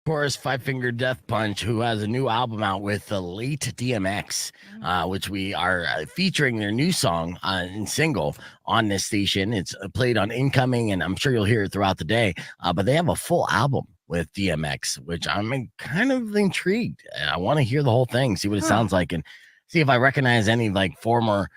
Chorus Five Finger Death Punch, who has a new album out with the late DMX, which we are featuring their new song and single on this station. It's played on incoming, and I'm sure you'll hear it throughout the day. But they have a full album with DMX, which I'm kind of intrigued. I want to hear the whole thing, see what it sounds like, and see if I recognize any like former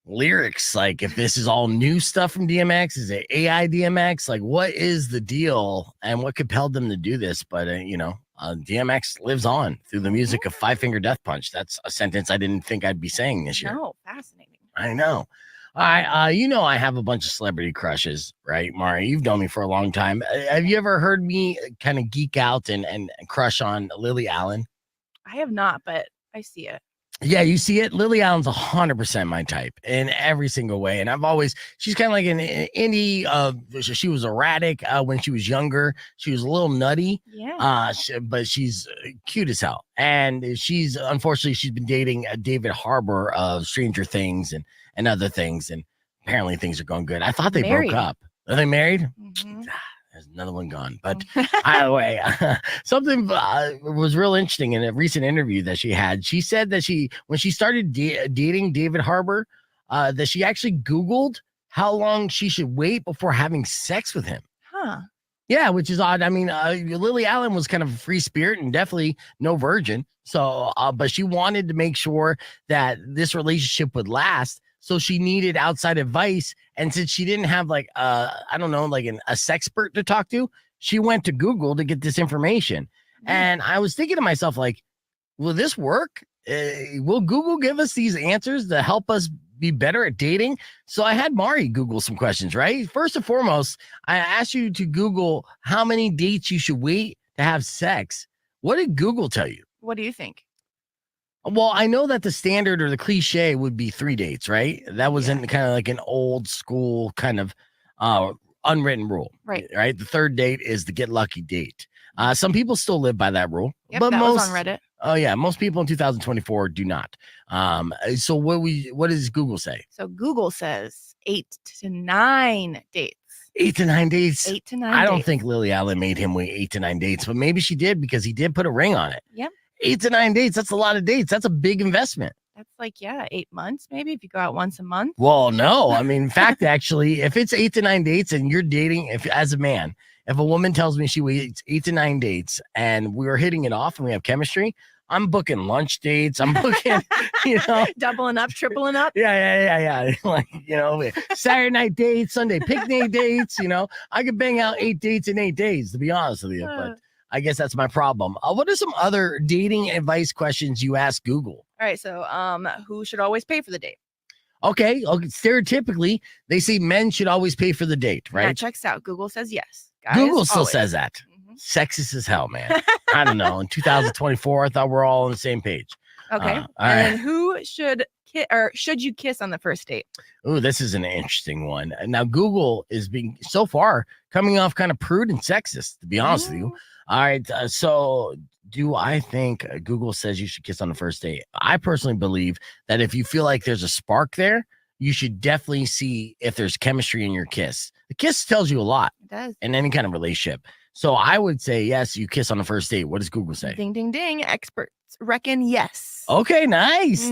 lyrics, like if this is all new stuff from DMX. Is it AI DMX? Like, what is the deal and what compelled them to do this? But DMX lives on through the music of Five Finger Death Punch. That's a sentence I didn't think I'd be saying this year. No, fascinating. I know. I have a bunch of celebrity crushes, right, Mari? You've known me for a long time. Have you ever heard me kind of geek out and crush on Lily Allen? I have not, but I see it. Yeah, you see it. Lily Allen's 100% my type in every single way. And she's kind of like an indie. She was erratic when she was younger. She was a little nutty. Yeah. But she's cute as hell. And unfortunately, she's been dating David Harbour of Stranger Things and other things. And apparently things are going good. I thought they broke up. Are they married? Mm-hmm. There's another one gone. But either way, something was real interesting in a recent interview that she had. She said that when she started dating David Harbour, that she actually Googled how long she should wait before having sex with him. Huh. Yeah, which is odd. I mean, Lily Allen was kind of a free spirit and definitely no virgin. So, but she wanted to make sure that this relationship would last. So she needed outside advice. And since she didn't have like, a sexpert to talk to, she went to Google to get this information. And I was thinking to myself, like, will this work? Will Google give us these answers to help us be better at dating? So I had Mari Google some questions, right? First and foremost, I asked you to Google how many dates you should wait to have sex. What did Google tell you? What do you think? Well, I know that the standard or the cliche would be 3 dates, right? That was in kind of like an old school kind of unwritten rule, right? The third date is the get lucky date. Some people still live by that rule, but that was on Reddit. Oh yeah, most people in 2024 do not. So what does Google say? So Google says 8 to 9 dates. 8 to 9 dates. 8 to 9. I don't think Lily Allen made him wait 8 to 9 dates, but maybe she did because he did put a ring on it. Yep. 8 to 9 dates. That's a lot of dates. That's a big investment. That's like 8 months maybe if you go out once a month. Well, no. I mean, in fact, actually, if it's 8 to 9 dates and you're dating, as a man, if a woman tells me she waits 8 to 9 dates and we're hitting it off and we have chemistry, I'm booking lunch dates. I'm booking, doubling up, tripling up. Yeah. Like, Saturday night dates, Sunday picnic dates. I could bang out 8 dates in 8 days, to be honest with you. But I guess that's my problem. What are some other dating advice questions you ask Google? All right. So, who should always pay for the date? Okay. Stereotypically, they say men should always pay for the date, right? That checks out. Google says yes. Guys, Google still says that. Mm-hmm. Sexist as hell, man. I don't know. In 2024, I thought we're all on the same page. Okay. And who should should you kiss on the first date? Oh, this is an interesting one. Now, Google is being so far coming off kind of prude and sexist, to be honest with you. All right. So do I think Google says you should kiss on the first date? I personally believe that if you feel like there's a spark there, you should definitely see if there's chemistry in your kiss. The kiss tells you a lot. It does. In any kind of relationship. So I would say, yes, you kiss on the first date. What does Google say? Ding, ding, ding. Experts reckon yes. Okay, nice.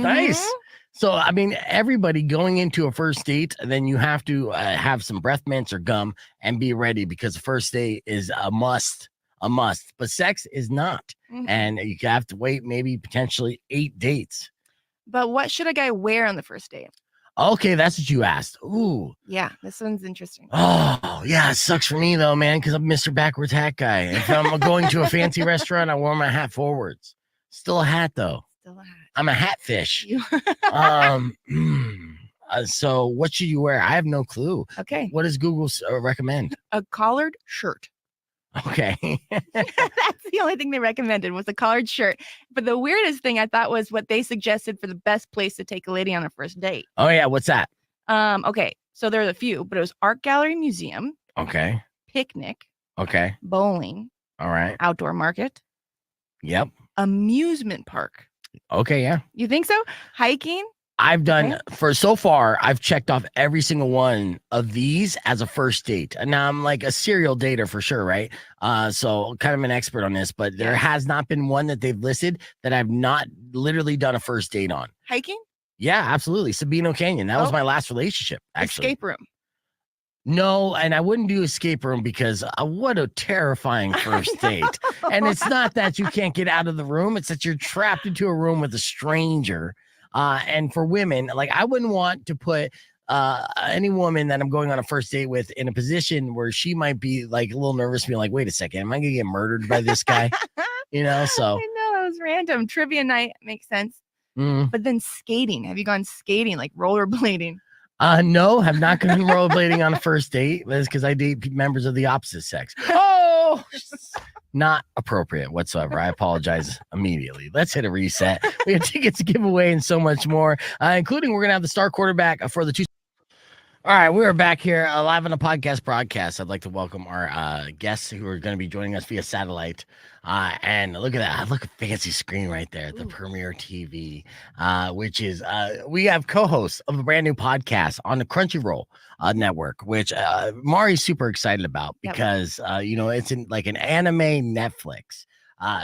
So, I mean, everybody going into a first date, then you have to have some breath mints or gum and be ready because the first date is a must. But sex is not. And you have to wait maybe potentially 8 dates. But what should a guy wear on the first date? Okay, that's what you asked. Ooh. Yeah, this one's interesting. Oh, yeah, it sucks for me, though, man, because I'm Mr. Backwards Hat Guy. If I'm going to a fancy restaurant, I wear my hat forwards. Still a hat, though. Still a hat. I'm a hat fish. So what should you wear? I have no clue. Okay. What does Google recommend? A collared shirt. Okay. That's the only thing they recommended was a collared shirt. But the weirdest thing I thought was what they suggested for the best place to take a lady on a first date. Oh, yeah. What's that? Okay. So there's a few, but it was art gallery museum. Okay. Picnic. Okay. Bowling. All right. Outdoor market. Yep. Amusement park. Okay. Yeah. You think so? Hiking. I've done Okay. for so far, I've checked off every single one of these as a first date. And now I'm like a serial dater for sure, right? So kind of an expert on this, but there Yes. has not been one that they've listed that I've not literally done a first date on. Hiking? Yeah, absolutely. Sabino Canyon. That was Oh. my last relationship, actually. Escape room. No, and I wouldn't do escape room because what a terrifying first date. And it's not that you can't get out of the room, it's that you're trapped into a room with a stranger. And for women, like I wouldn't want to put any woman that I'm going on a first date with in a position where she might be like a little nervous, being like, wait a second, am I gonna get murdered by this guy? So I know, it was random. Trivia night makes sense. mm, But then skating. Have you gone skating, like rollerblading? no, have not gone rollerblading on a first date. That's because I date members of the opposite sex. Oh, not appropriate whatsoever. I apologize immediately. Let's hit a reset. We have tickets to give away and so much more, including we're going to have the star quarterback for the two. All right, we're back here live on a podcast broadcast. I'd like to welcome our guests who are going to be joining us via satellite. And look at that. Look at fancy screen right there, the Premiere TV, which is we have co-hosts of a brand new podcast on the Crunchyroll network, which Mari's super excited about because, it's in like an anime Netflix.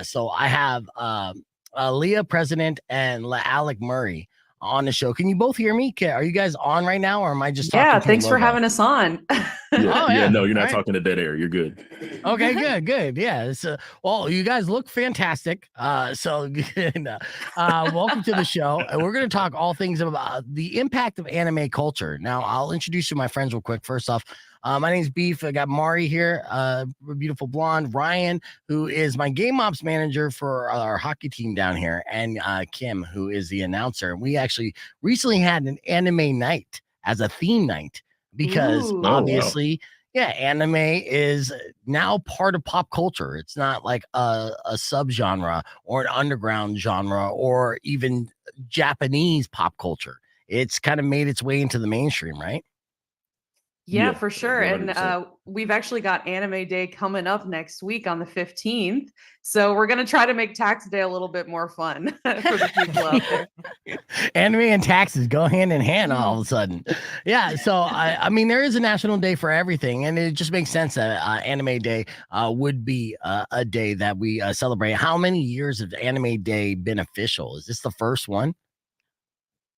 So I have Leah President and LeAlec Murray on the show. Can you both hear me? Are you guys on right now, or am I just talking? Yeah, thanks for having us on. Yeah. No, you're not talking to dead air. You're good. Okay, good. Yeah. Well, you guys look fantastic. So welcome to the show. And we're going to talk all things about the impact of anime culture. Now, I'll introduce you to my friends real quick. First off, my name's Beef. I got Mari here, a beautiful blonde. Ryan, who is my game ops manager for our hockey team down here, and Kim, who is the announcer. And we actually recently had an anime night as a theme night because Ooh. obviously, anime is now part of pop culture. It's not like a subgenre or an underground genre or even Japanese pop culture. It's kind of made its way into the mainstream, right? Yeah, Yeah, for sure. 100%. And we've actually got Anime Day coming up next week on the 15th. So we're going to try to make Tax Day a little bit more fun for the people out there. Anime and taxes go hand in hand all of a sudden. Yeah. So, I mean, there is a national day for everything. And it just makes sense that Anime Day would be a day that we celebrate. How many years have Anime Day been official? Is this the first one?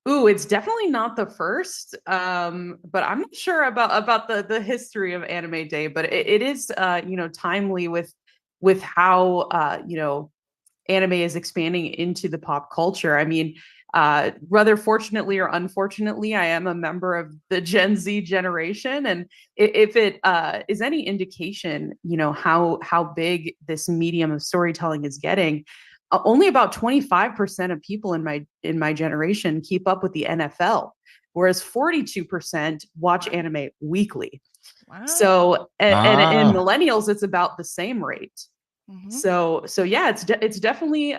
Ooh, it's definitely not the first, but I'm not sure about the history of Anime Day, but it is timely with how anime is expanding into the pop culture. I mean, whether fortunately or unfortunately, I am a member of the Gen Z generation, and if it is any indication, how big this medium of storytelling is getting. Only about 25% of people in my generation keep up with the NFL, whereas 42% watch anime weekly. Wow. So, and in millennials, it's about the same rate. Mhm. So yeah, it's definitely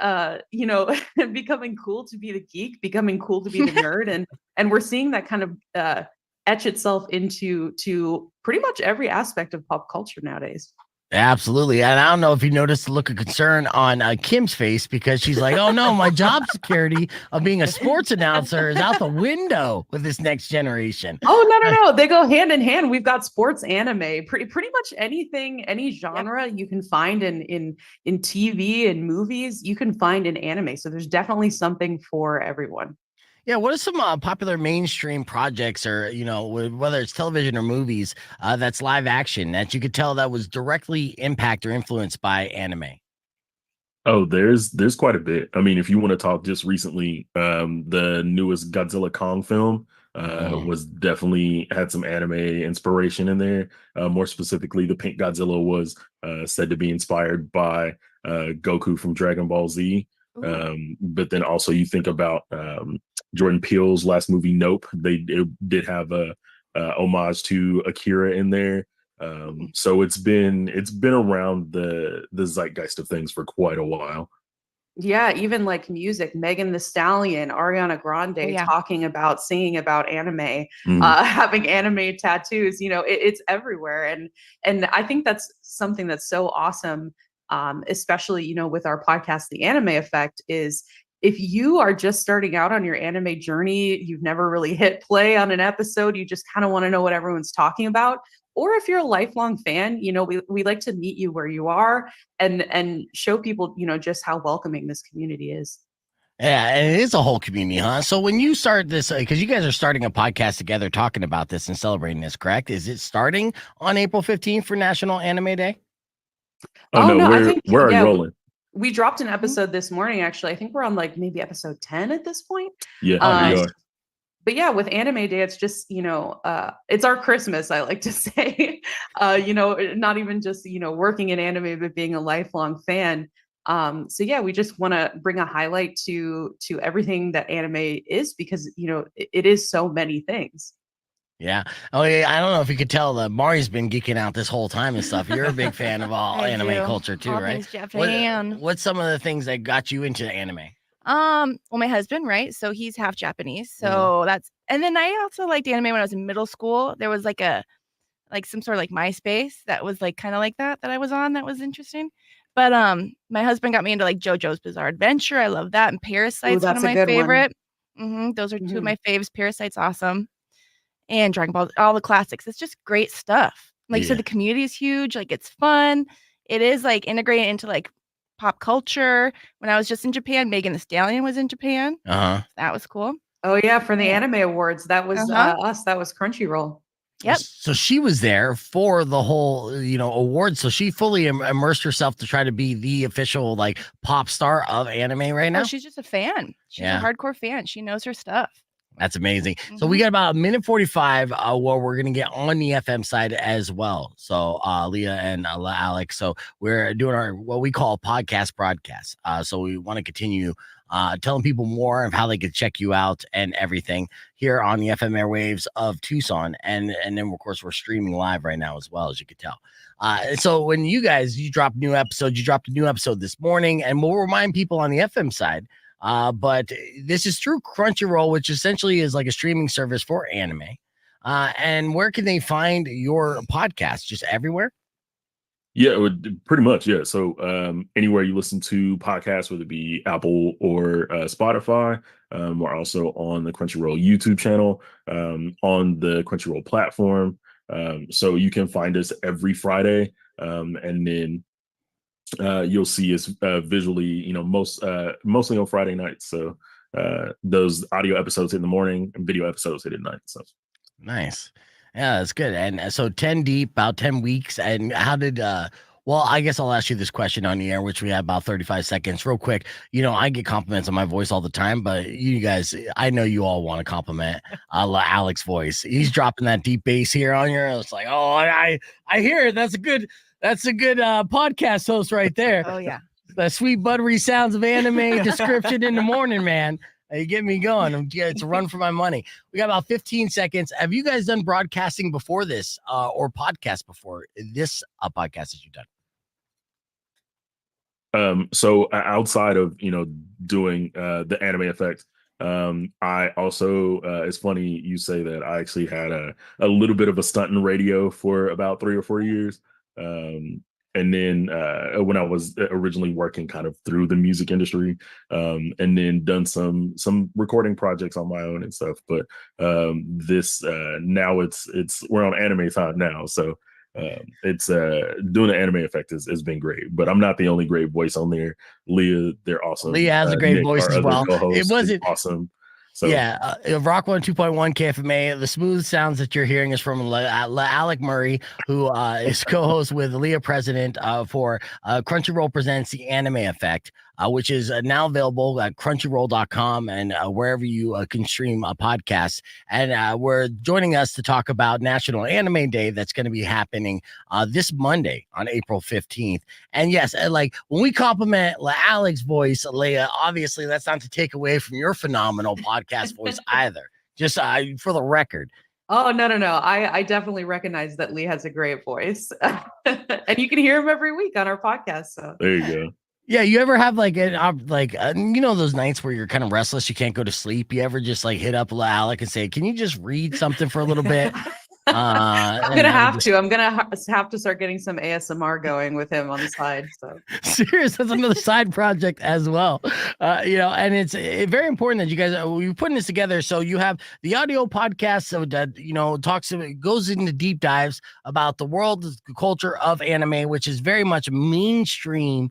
becoming cool to be the geek, becoming cool to be the nerd, and we're seeing that kind of etch itself into pretty much every aspect of pop culture nowadays. Absolutely. And I don't know if you noticed the look of concern on Kim's face because she's like, oh no, my job security of being a sports announcer is out the window with this next generation. Oh, no. They go hand in hand. We've got sports anime, pretty much anything, any genre you can find in TV and movies, you can find in anime. So there's definitely something for everyone. Yeah, what are some popular mainstream projects or, whether it's television or movies that's live action that you could tell that was directly impacted or influenced by anime? Oh, there's quite a bit. I mean, if you want to talk just recently, the newest Godzilla Kong film was definitely had some anime inspiration in there. More specifically, the Pink Godzilla was said to be inspired by Goku from Dragon Ball Z. But then also you think about Jordan Peele's last movie, Nope. It did have a homage to Akira in there. So it's been around the zeitgeist of things for quite a while. Yeah, even like music, Megan Thee Stallion, Ariana Grande talking about singing about anime, having anime tattoos. It's everywhere, and I think that's something that's so awesome. Especially with our podcast, The Anime Effect, is if you are just starting out on your anime journey, you've never really hit play on an episode, you just kind of want to know what everyone's talking about. Or if you're a lifelong fan, we like to meet you where you are and show people, just how welcoming this community is. Yeah, and it is a whole community, huh? So when you start this, because you guys are starting a podcast together talking about this and celebrating this, correct? Is it starting on April 15th for National Anime Day? Oh, no, no, I we're think, already yeah, rolling. we dropped an episode this morning, actually. I think we're on like maybe episode 10 at this point. Yeah, nice. we are. But yeah, with Anime Day, it's just, it's our Christmas, I like to say. Not even just, working in anime, but being a lifelong fan. So yeah, we just want to bring a highlight to everything that anime is, because, it is so many things. Yeah. Oh, yeah. I don't know if you could tell that Mari's been geeking out this whole time and stuff. You're a big fan of all I anime do. culture too, All right? things Japan. What's some of the things that got you into anime? Well, my husband, right? So he's half Japanese. So and then I also liked anime when I was in middle school. There was like some sort of like MySpace that was like kind of like that I was on, that was interesting. But my husband got me into like JoJo's Bizarre Adventure. I love that. And Parasite's one of my favorite. Those are two of my faves. Parasite's awesome. And Dragon Ball, all the classics. It's just great stuff. Like you said, the community is huge. Like it's fun. It is like integrated into like pop culture. When I was just in Japan, Megan Thee Stallion was in Japan. That was cool. Oh yeah, for the Anime Awards, that was us. That was Crunchyroll. Yep. So she was there for the whole, awards. So she fully immersed herself to try to be the official like pop star of anime right now. Oh, she's just a fan. She's a hardcore fan. She knows her stuff. That's amazing. So we got about a minute 45 where we're going to get on the FM side as well. So Leah and LeAlec. So we're doing our what we call podcast broadcast. So we want to continue telling people more of how they could check you out and everything here on the FM airwaves of Tucson. And then, of course, we're streaming live right now as well, as you could tell. So when you drop new episodes, you dropped a new episode this morning, and we'll remind people on the FM side. But this is through Crunchyroll, which essentially is like a streaming service for anime. And where can they find your podcast? Just everywhere? Yeah, it would pretty much. Yeah. So anywhere you listen to podcasts, whether it be Apple or Spotify, we're also on the Crunchyroll YouTube channel, on the Crunchyroll platform. So you can find us every Friday. And then you'll see us visually, mostly on Friday nights. So those audio episodes hit in the morning and video episodes hit at night. So nice. Yeah, that's good. And so 10 deep, about 10 weeks. And how did well, I guess I'll ask you this question on the air, which we have about 35 seconds real quick. I get compliments on my voice all the time, but you guys, I know you all want to compliment Alec's voice. He's dropping that deep bass here on your, it's like, oh, I hear it. That's a good podcast host right there. Oh yeah. The sweet buttery sounds of anime description in the morning, man. You get me going. It's a run for my money. We got about 15 seconds. Have you guys done broadcasting before this or podcast before this podcast that you've done? So outside of, doing the anime effect, I also, it's funny you say that. I actually had a little bit of a stunt in radio for about 3 or 4 years. And then when I was originally working kind of through the music industry, and then done some recording projects on my own and stuff. But this now it's we're on anime time now, so it's doing the anime effect has been great. But I'm not the only great voice on there. Leah, they're awesome. Leah has a great Nick, voice as well. It wasn't awesome. So yeah, Rock 102.1 KFMA. The smooth sounds that you're hearing is from LeAlec Murray, who is co-host with Leah President for Crunchyroll Presents The Anime Effect, which is now available at crunchyroll.com and wherever you can stream a podcast. And we're joining us to talk about National Anime Day that's going to be happening this Monday on April 15th. And yes, like when we compliment LeAlec's voice, Leah, obviously that's not to take away from your phenomenal podcast voice either. Just for the record. Oh, no. I definitely recognize that Lee has a great voice. And you can hear him every week on our podcast. So there you go. Yeah, you ever have like those nights where you're kind of restless, you can't go to sleep? You ever just like hit up LeAlec and say, "Can you just read something for a little bit?" I'm gonna have to. I'm gonna have to start getting some ASMR going with him on the side. So serious, that's another side project as well. And it's very important that you guys we're putting this together. So you have the audio podcast, so that goes into deep dives about the world, the culture of anime, which is very much mainstream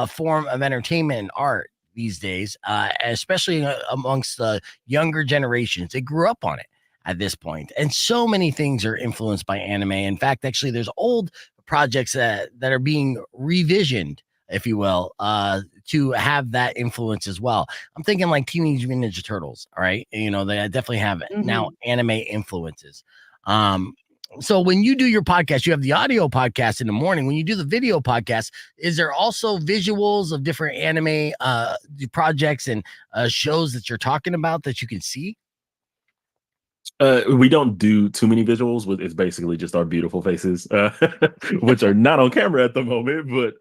form of entertainment and art these days, especially amongst the younger generations. They grew up on it at this point, and so many things are influenced by anime. In fact, actually, there's old projects that are being revisioned, if you will, to have that influence as well. I'm thinking like Teenage Mutant Ninja Turtles. All right, they definitely have now anime influences. So when you do your podcast, you have the audio podcast in the morning. When you do the video podcast, is there also visuals of different anime projects and shows that you're talking about that you can see? We don't do too many visuals. It's basically just our beautiful faces, which are not on camera at the moment. But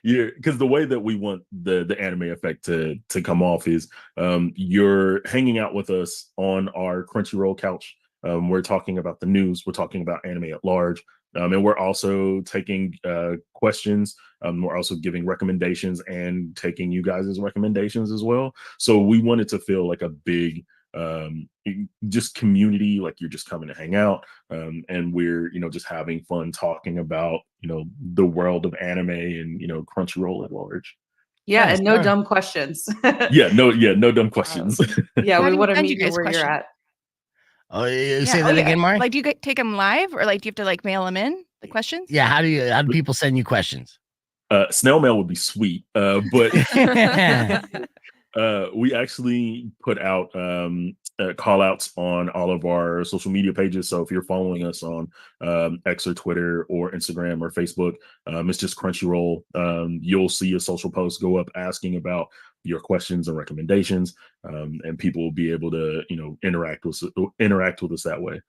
because the way that we want the anime effect to come off is you're hanging out with us on our Crunchyroll couch. We're talking about the news. We're talking about anime at large. And we're also taking questions. We're also giving recommendations and taking you guys' recommendations as well. So we want it to feel like a big just community, like you're just coming to hang out, and we're just having fun talking about the world of anime and Crunchyroll at large. And no dumb questions. no dumb questions. We want to meet you where you're at. Oh, say that again, Mari. Like, do you take them live, or like do you have to like mail them in the questions? Yeah, how do people send you questions? Snail mail would be sweet, but we actually put out call outs on all of our social media pages. So if you're following us on X or Twitter or Instagram or Facebook, it's just Crunchyroll. You'll see a social post go up asking about your questions and recommendations, and people will be able to interact with us that way.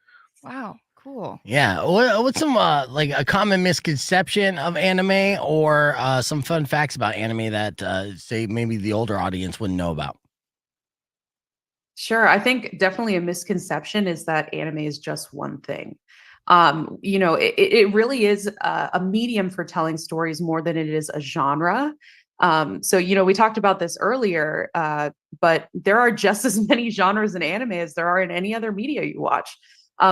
Wow. Cool. Yeah. What's some like a common misconception of anime, or some fun facts about anime that say maybe the older audience wouldn't know about? Sure. I think definitely a misconception is that anime is just one thing. It really is a medium for telling stories more than it is a genre. So we talked about this earlier, but there are just as many genres in anime as there are in any other media you watch.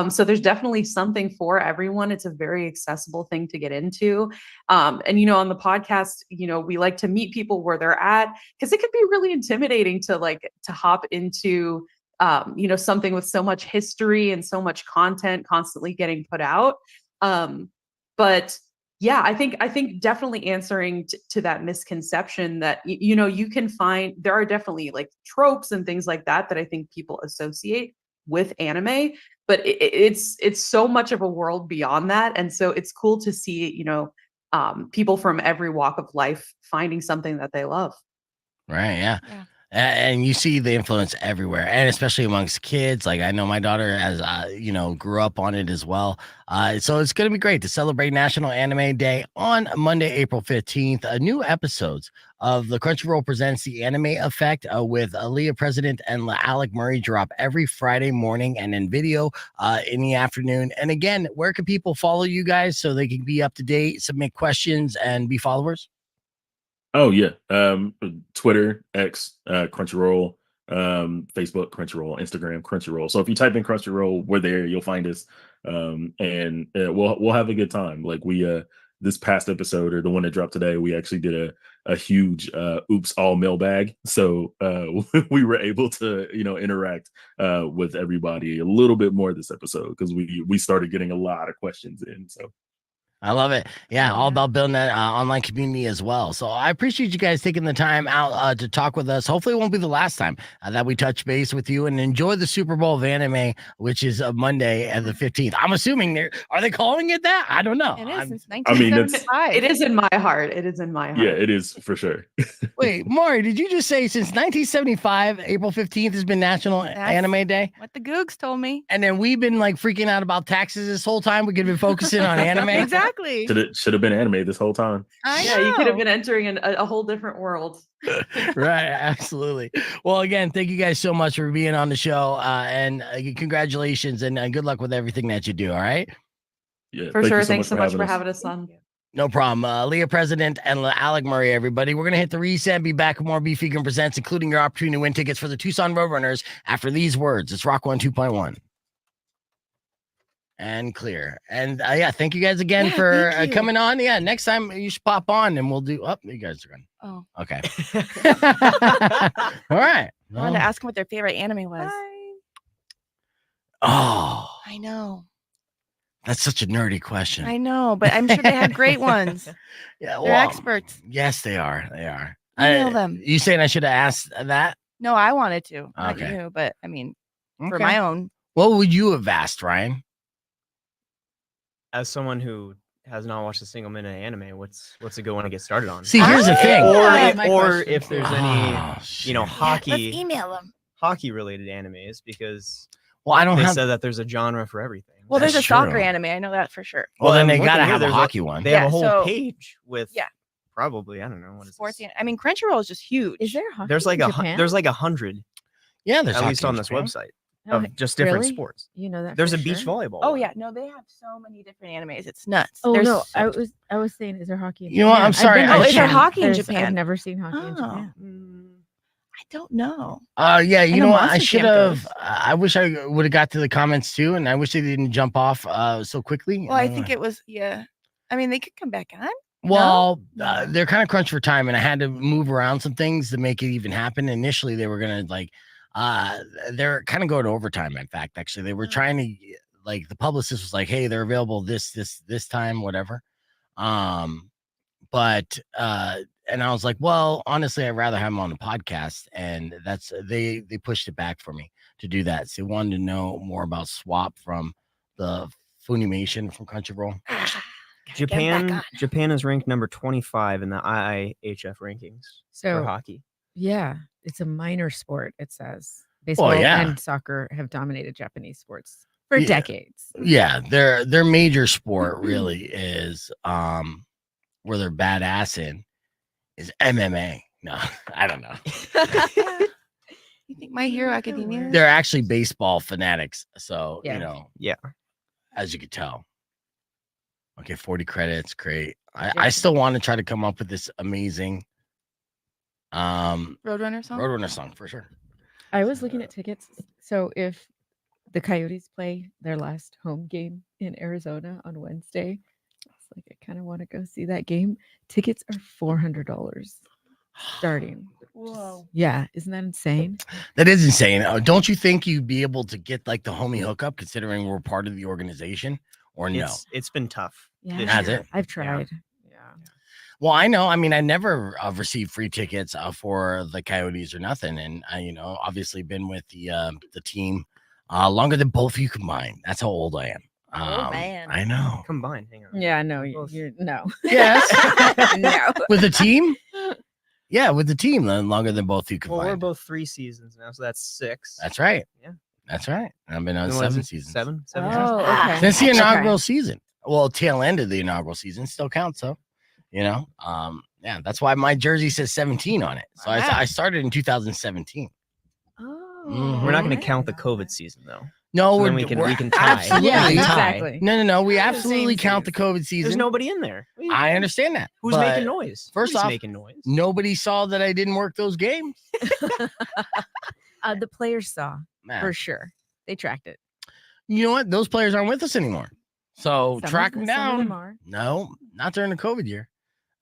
So there's definitely something for everyone. It's a very accessible thing to get into. And, on the podcast, we like to meet people where they're at, because it could be really intimidating to hop into, something with so much history and so much content constantly getting put out. But yeah, I think definitely answering to that misconception that, you can find, there are definitely like tropes and things like that I think people associate with anime, but it's so much of a world beyond that. And so it's cool to see, people from every walk of life finding something that they love. Right. Yeah. And you see the influence everywhere, and especially amongst kids. Like, I know my daughter has, grew up on it as well. So it's going to be great to celebrate National Anime Day on Monday, April 15th. New episodes of the Crunchyroll Presents The Anime Effect with Leah President and LeAlec Murray drop every Friday morning, and in video in the afternoon. And again, where can people follow you guys so they can be up to date, submit questions, and be followers? Oh yeah. Twitter, X, Crunchyroll, Facebook, Crunchyroll, Instagram, Crunchyroll. So if you type in Crunchyroll, we're there, you'll find us. And we'll have a good time. Like we this past episode, or the one that dropped today, we actually did a huge oops all mailbag. So we were able to, interact with everybody a little bit more this episode, because we started getting a lot of questions in. So I love it. Yeah, all about building that online community as well. So I appreciate you guys taking the time out to talk with us. Hopefully it won't be the last time that we touch base with you, and enjoy the Super Bowl of anime, which is Monday and the 15th. I'm assuming are they calling it that? I don't know. It is since 1975. It is in my heart. It is in my heart. Yeah, it is for sure. Wait, Maury, did you just say since 1975, April 15th has been National Anime Day? What the Googs told me. And then we've been like freaking out about taxes this whole time. We could have been focusing on anime. Exactly. exactly. Should have been anime this whole time. Yeah, you could have know. been entering a whole different world. Right, absolutely. Well, again, thank you guys so much for being on the show, and congratulations and good luck with everything that you do. All right, Yeah, For thank sure. you so Thanks so much for us. having us on. no problem. Leah President and LeAlec Murray, everybody. We're gonna hit the reset. Be back with more Beef Vegan Presents, including your opportunity to win tickets for the Tucson Roadrunners. After these words, it's Rock 1 2.1. And clear. And yeah, thank you guys again for thank you. coming on. Yeah, next time you should pop on and we'll do. Oh, you guys are gone. Oh, Okay. All right. I wanted to ask them what their favorite anime was. Oh, I know. that's such a nerdy question. I know, but I'm sure they have great ones. Yeah, They're experts. Yes, they are. They are. Email them. You saying I should have asked that? No, I wanted to. Not Okay. you, but I mean, for Okay. my own. What would you have asked, Ryan? As someone who has not watched a single minute of anime, what's a good one to get started on? See, here's the thing. Or if there's any shit. Let's hockey email them. related animes, because Well, I don't they have. said that there's a genre for everything. Well, there's That's a soccer true. anime. I know that for sure. Well, then I'm they looking gotta here, have a there's hockey one. They have Yeah, a whole so- page with Yeah. probably, I don't know what is Sports. this? I mean, Crunchyroll is just huge. Is there hockey There's like in a Japan? there's like 100 Yeah, there's at least hockey on in this Japan. website Oh, of just different really? sports. You know that There's for a beach sure? volleyball. Oh one. yeah, no, they have so many different animes. It's nuts. Oh There's no, so- I was saying, is there hockey in You know what, Japan? I'm sorry, I've been I to Oh, is there Japan. hockey in I've Japan? never seen hockey in Oh. Japan. I don't know. Yeah, you know know what? I Monster should Camp have. goes. I wish I would have got to the comments too, and I wish they didn't jump off so quickly. Well, I think it was I mean, they could come back on. Well, No? they're kind of crunched for time, and I had to move around some things to make it even happen. Initially, they were gonna they're kind of going to overtime. In fact, actually, they were trying to the publicist was like, "Hey, they're available this time, whatever." But and I was like, "Well, honestly, I'd rather have them on the podcast," and that's they pushed it back for me to do that. So they wanted to know more about Swap from the Funimation from Crunchyroll. Japan is ranked number 25 in the IIHF rankings for So hockey. yeah, it's a minor sport. It says baseball yeah. and soccer have dominated Japanese sports for Yeah. decades. Yeah, their major sport really is where they're badass in is MMA. No, I don't know. You think My Hero Academia? They're actually baseball fanatics. So, Yeah. you know, Yeah. as you could tell. Okay, 40 credits, great. I still want to try to come up with this amazing Roadrunner song? Roadrunner song for sure. I was looking at tickets. So if the Coyotes play their last home game in Arizona on Wednesday, it's like I kind of want to go see that game. Tickets are $400 starting. Whoa. Yeah, isn't that insane? That is insane. Don't you think you'd be able to get like the homie hookup considering we're part of the organization or no? It's been tough. Yeah, this Has year. it? I've tried. Yeah. Well, I know. I mean, I never received free tickets for the Coyotes or nothing, and I, obviously been with the team longer than both of you combined. That's how old I am. Oh, man. I know. Combined. Hang on. Yeah, no, Both. you're no. Yes, No. with the team. Yeah, with the team, longer than both of you Well, combined. we're both 3 seasons now, so that's 6. That's right. Yeah. That's right. I've been on And what is 7 it? seasons. 7 Oh, seasons? okay. Since the Okay. inaugural season. Well, tail end of the inaugural season still counts, though. Yeah, that's why my jersey says 17 on it. So Wow. I started in 2017. Oh, Mhm. We're not going to okay. count the COVID season though. No, So we're then we we're can tie. absolutely Yeah, We can tie. exactly. No. We The absolutely same count the COVID season. There's nobody in there. I understand that. Who's but making noise? first Nobody's off, making noise. nobody saw that I didn't work those games. The players saw Man. for sure. They tracked it. You know what? Those players aren't with us anymore. So Some track of- them some of down. them are. No, not during the COVID year.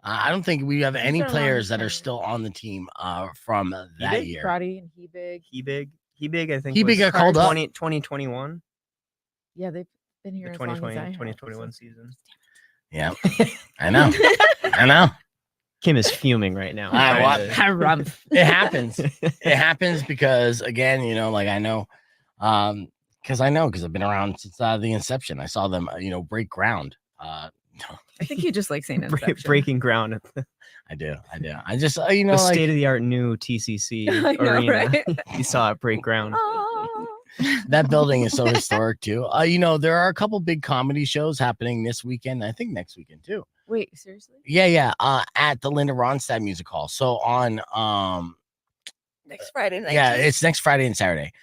I don't think we have any are long players that are players. still on the team from that did? year. Crotty and Hebig. Hebig, I think. Hebig was got called up. 2021. Yeah, they've been here The as long as 2020, I have. 2021 season. Yeah, I know. I know. Kim is fuming right now. I trying wa- to- Harumph. It happens. It happens because, again, I know, because I've been around since the inception. I saw them, break ground. I think you just like saying Break- inception. breaking ground at the I do. I just, state of the art new TCC I know, arena. right? You saw it break ground. Oh. That building is so historic too. You know, there are a couple big comedy shows happening this weekend. I think next weekend too. Wait, seriously? Yeah. At the Linda Ronstadt Music Hall. So on Next Friday night. yeah, it's next Friday and Saturday.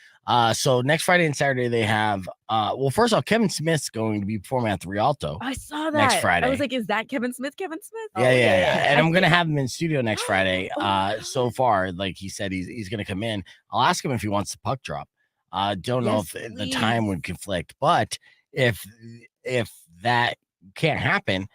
So next Friday and Saturday they have well, first off, Kevin Smith's going to be performing at the Rialto. I saw that. Next I Friday. was like, is that Kevin Smith? Kevin Smith? Yeah. And I I'm gonna think- have him in studio next Friday. Oh my So God. far, like he said, he's gonna come in. I'll ask him if he wants the puck drop. Don't know Yes, if the time please. would conflict, but if that can't happen,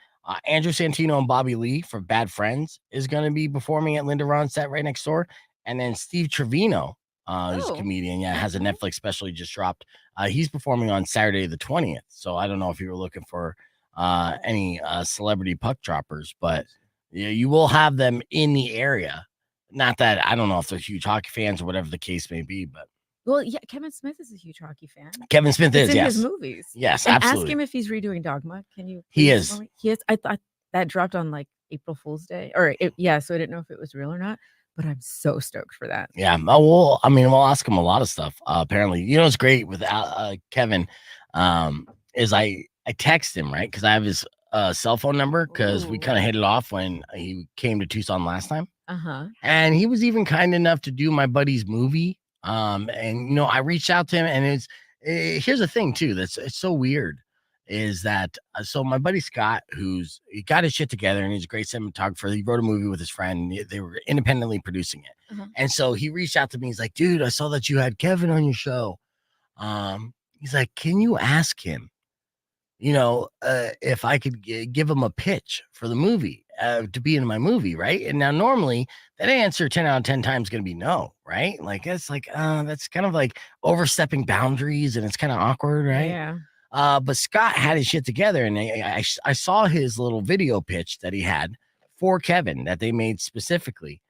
Andrew Santino and Bobby Lee from Bad Friends is gonna be performing at Linda Ronstadt right next door, and then Steve Trevino, who's a Oh. comedian, has a Mhm. Netflix special he just dropped. He's performing on Saturday the 20th. So I don't know if you were looking for any celebrity puck droppers, but yeah, you will have them in the area. Not that I don't know if they're huge hockey fans or whatever the case may be, but Well, yeah, Kevin Smith is a huge hockey fan. Kevin Smith It's is, in yes. his movies. Yes, And absolutely. ask him if he's redoing Dogma. Can you? He please is. for me? He is. I thought that dropped on like April Fool's Day, or yeah. So I didn't know if it was real or not. But I'm so stoked for that. Yeah. Well, I mean, we'll ask him a lot of stuff. Apparently, you know, it's great with Kevin. Is I text him, right? Because I have his cell phone number because we Ooh. kind of hit it off when he came to Tucson last time. Uh-huh. And he was even kind enough to do my buddy's movie. And you know, I reached out to him, and here's the thing too it's so weird is that so my buddy Scott, he got his shit together and he's a great cinematographer. He wrote a movie with his friend. And they were independently producing it. Uh-huh. And so he reached out to me. He's like, dude, I saw that you had Kevin on your show. He's like, can you ask him, you know, if I could give him a pitch for the movie to be in my movie, right? And now normally that answer 10 out of 10 times going to be no, right? Like it's like that's kind of like overstepping boundaries and it's kind of awkward, right? Yeah. But Scott had his shit together, and I saw his little video pitch that he had for Kevin that they made specifically.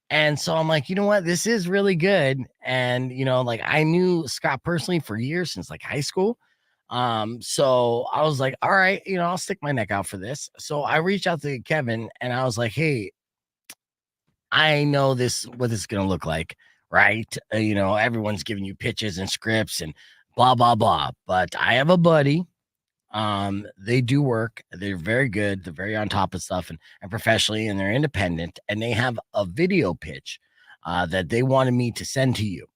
And so I'm like, you know what? This is really good. And, you know, like I knew Scott personally for years since like high school. So I was like, all right, you know, I'll stick my neck out for this. So I reached out to Kevin and I was like, hey, I know what this is going to look like, right? You know, everyone's giving you pitches and scripts and blah, blah, blah. But I have a buddy. They do work. They're very good. They're very on top of stuff and professionally, and they're independent. And they have a video pitch that they wanted me to send to you.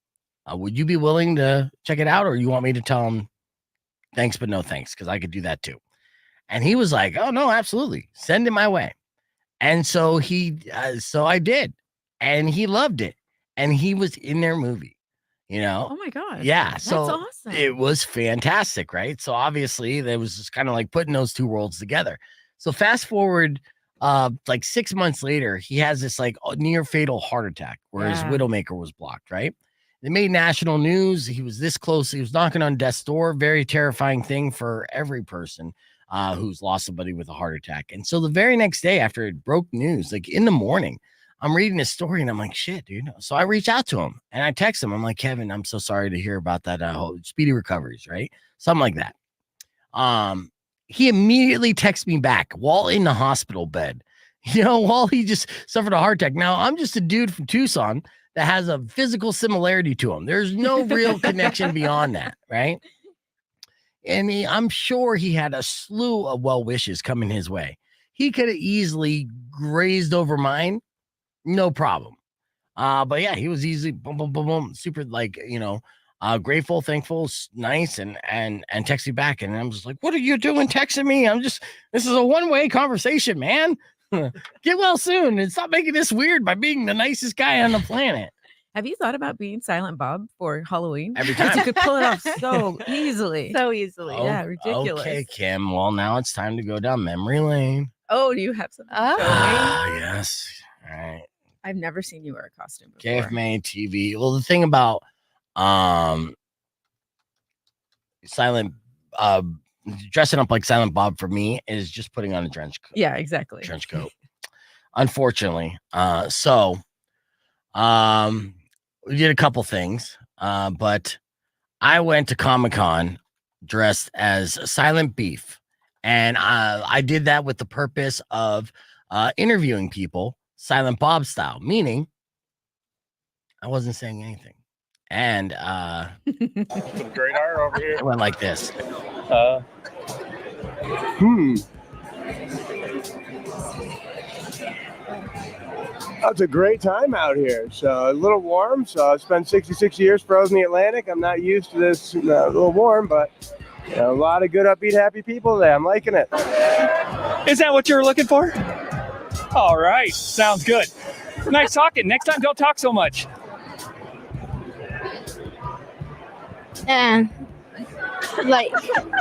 Would you be willing to check it out, or you want me to tell them thanks, but no thanks? Because I could do that too. And he was like, oh, no, absolutely. Send it my way. And so so I did. And he loved it. And he was in their movie. You know, Oh my God. yeah. That's So awesome. it was fantastic, right? So obviously there was just kind of like putting those two worlds together. So fast forward, like 6 months later, he has this like near fatal heart attack where his Yeah. widowmaker was blocked, right? They made national news. He was this close. He was knocking on death's door. Very terrifying thing for every person who's lost somebody with a heart attack. And so the very next day after it broke news, like in the morning, I'm reading his story and I'm like, shit, dude. So I reach out to him and I text him. I'm like, Kevin, I'm so sorry to hear about that. Speedy recoveries, right? Something like that. He immediately texts me back while in the hospital bed, you know, while he just suffered a heart attack. Now I'm just a dude from Tucson that has a physical similarity to him. There's no real connection beyond that, right? And I'm sure he had a slew of well wishes coming his way. He could have easily grazed over mine. No problem. But yeah, he was easily boom, boom, boom, boom, super like, you know, grateful, thankful, nice, and text me back. And I'm just like, what are you doing texting me? This is a one-way conversation, man. Get well soon and stop making this weird by being the nicest guy on the planet. Have you thought about being Silent Bob for Halloween? Every 'Cause time. you could pull it off so easily. So easily. Yeah, ridiculous. Okay, Kim. Well, now it's time to go down memory lane. Oh, do you have something? to show me? Yes. All right. I've never seen you wear a costume before. Caveman TV. Well, the thing about Silent dressing up like Silent Bob for me is just putting on a trench coat. Yeah, exactly. Trench coat. Unfortunately. We did a couple things. But I went to Comic-Con dressed as Silent Beef. And I did that with the purpose of interviewing people Silent Bob style, meaning I wasn't saying anything. And Some great art over here. it went like this. It's a great time out here. So a little warm. So I spent 66 years frozen in the Atlantic. I'm not used to this a little warm, but a lot of good, upbeat, happy people there. I'm liking it. Is that what you were looking for? All right, sounds good. Nice talking. Next time, don't talk so much. And like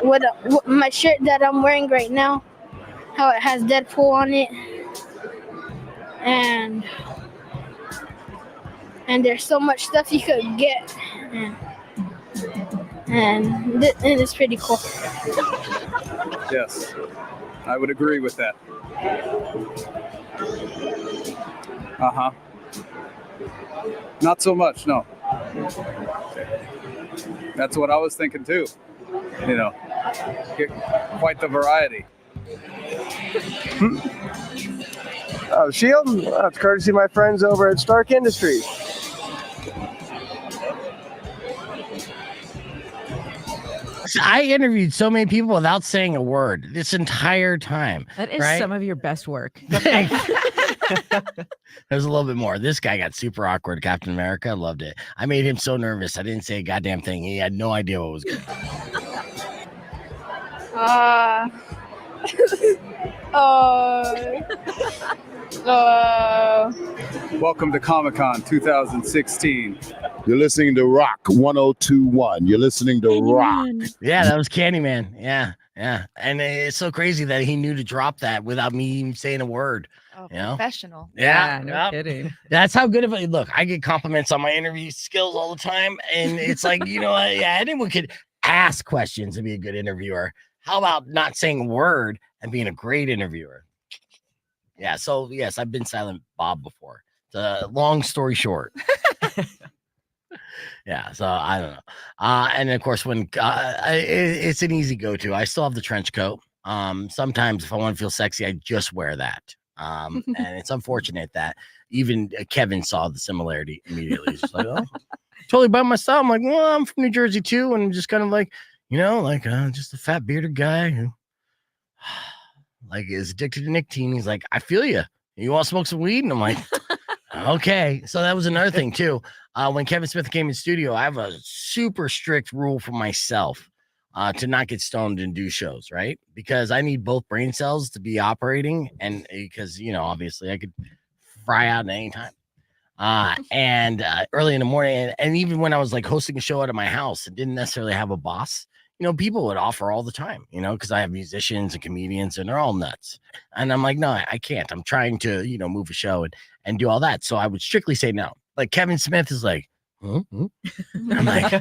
what my shirt that I'm wearing right now, how it has Deadpool on it, and there's so much stuff you could get, and it's pretty cool. Yes, I would agree with that. Not so much, no. That's what I was thinking too. You know, quite the variety. Oh, Shield? That's courtesy of my friends over at Stark Industries. I interviewed so many people without saying a word this entire time. That is right? some of your best work. There's a little bit more. This guy got super awkward, Captain America. I loved it. I made him so nervous. I didn't say a goddamn thing. He had no idea what was going on. Welcome to Comic-Con 2016. You're listening to Rock 1021. You're listening to Rock. Yeah, that was Candyman. Yeah. And it's so crazy that he knew to drop that without me even saying a word. Oh, you know? professional. Yeah, no kidding. That's how good of a look. I get compliments on my interview skills all the time. And it's like, anyone could ask questions and be a good interviewer. How about not saying a word and being a great interviewer? Yeah. So yes, I've been Silent Bob before. Long story short. Yeah, so I don't know. And of course, when it's an easy go-to. I still have the trench coat. Sometimes if I want to feel sexy, I just wear that. And it's unfortunate that even Kevin saw the similarity immediately. He's just like, oh, totally by my style. I'm like, well, I'm from New Jersey too, and I'm just kind of like, just a fat bearded guy who like is addicted to nicotine. He's like, I feel you. You want to smoke some weed? And I'm like, okay. So that was another thing too. When Kevin Smith came in studio, I have a super strict rule for myself to not get stoned and do shows, right? Because I need both brain cells to be operating, and because obviously I could fry out at any time. And early in the morning, and even when I was like hosting a show out of my house and didn't necessarily have a boss, people would offer all the time, because I have musicians and comedians and they're all nuts. And I'm like, no, I can't. I'm trying to, move a show and do all that. So I would strictly say no. Like Kevin Smith is like, I'm like,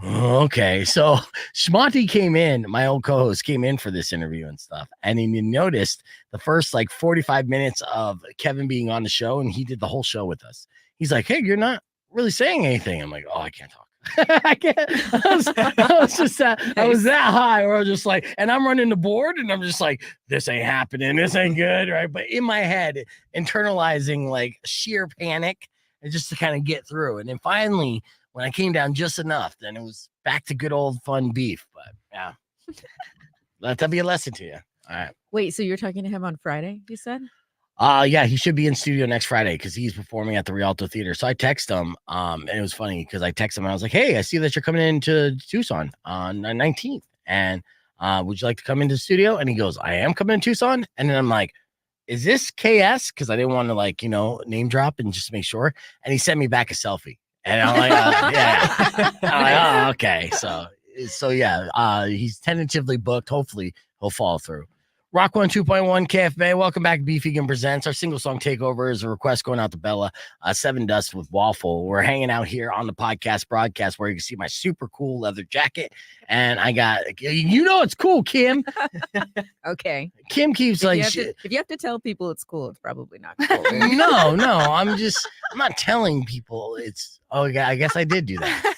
okay. So Shmonty came in, my old co-host came in for this interview and stuff. And he noticed the first like 45 minutes of Kevin being on the show, and he did the whole show with us. He's like, hey, you're not really saying anything. I'm like, oh, I can't talk. I can't. I was that high where I was just like, and I'm running the board and I'm just like, this ain't happening. This ain't good. Right. But in my head, internalizing like sheer panic and just to kind of get through. And then finally, when I came down just enough, then it was back to good old fun beef. But yeah, let that be a lesson to you. All right. Wait, so you're talking to him on Friday, you said? Yeah, he should be in studio next Friday because he's performing at the Rialto Theater. So I text him, and it was funny because I texted him and I was like, hey, I see that you're coming into Tucson on the 19th. And would you like to come into the studio? And he goes, I am coming to Tucson. And then I'm like, is this KS? Because I didn't want to name drop and just make sure. And he sent me back a selfie. And I'm like, yeah. I'm like, oh, okay. So yeah, he's tentatively booked. Hopefully he'll follow through. Rock 102.1 KFMA. Welcome back to Beef Vegan Presents. Our single song takeover is a request going out to Bella. Seven Dust with Waffle. We're hanging out here on the podcast broadcast where you can see my super cool leather jacket. And I got, it's cool, Kim. Okay. Kim keeps if you have to tell people it's cool, it's probably not cool. No, I'm not telling people I guess I did do that.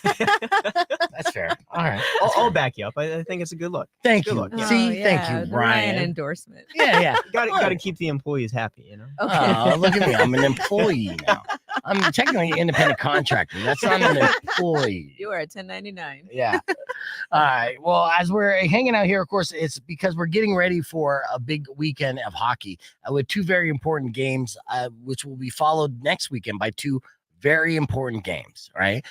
That's fair. All right. I'll back you up. I think it's a good look. Thank you. Look. Yeah. See, thank you, Ryan. Endorsement. Yeah. Got to keep the employees happy, Okay. Oh, look at me. I'm an employee now. I'm technically an independent contractor. That's not an employee. You are a 1099. Yeah. All right. Well, as we're hanging out here, of course, it's because we're getting ready for a big weekend of hockey with two very important games, which will be followed next weekend by two very important games, right?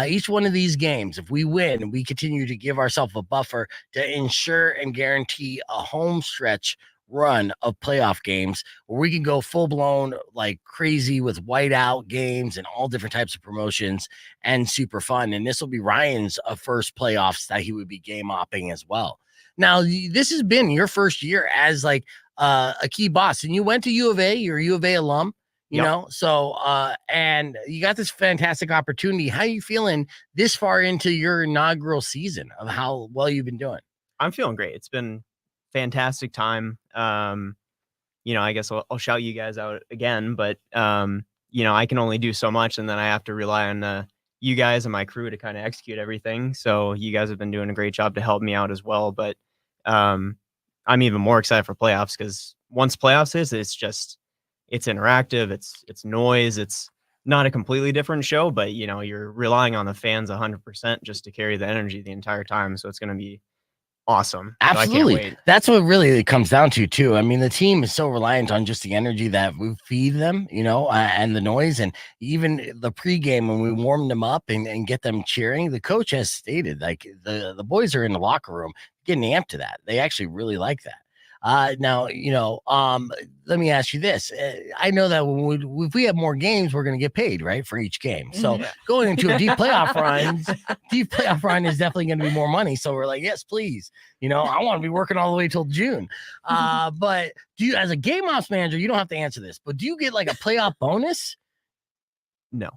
Each one of these games, if we win, we continue to give ourselves a buffer to ensure and guarantee a home stretch run of playoff games where we can go full blown like crazy with whiteout games and all different types of promotions and super fun. And this will be Ryan's first playoffs that he would be game opping as well. Now, this has been your first year as like a key boss, and you went to U of A, you're a U of A alum. You know, so and you got this fantastic opportunity. How are you feeling this far into your inaugural season of how well you've been doing? I'm feeling great. It's been fantastic time. You know, I guess I'll shout you guys out again, but you know, I can only do so much, and then I have to rely on you guys and my crew to kind of execute everything. So you guys have been doing a great job to help me out as well. But I'm even more excited for playoffs because once playoffs is, it's interactive, it's noise, it's not a completely different show, but you know, you're relying on the fans 100% just to carry the energy the entire time. So it's going to be awesome. Absolutely. So I can't wait. That's what really it comes down to too. I mean, the team is so reliant on just the energy that we feed them, you know, and the noise, and even the pregame when we warm them up and get them cheering. The coach has stated like the boys are in the locker room getting amped to that. They actually really like that. Now, you know, let me ask you this. I know that if we have more games, we're going to get paid, right, for each game. So going into a deep playoff run is definitely going to be more money. So we're like, yes, please. You know, I want to be working all the way till June. But do you, as a game ops manager, you don't have to answer this, but do you get like a playoff bonus? No.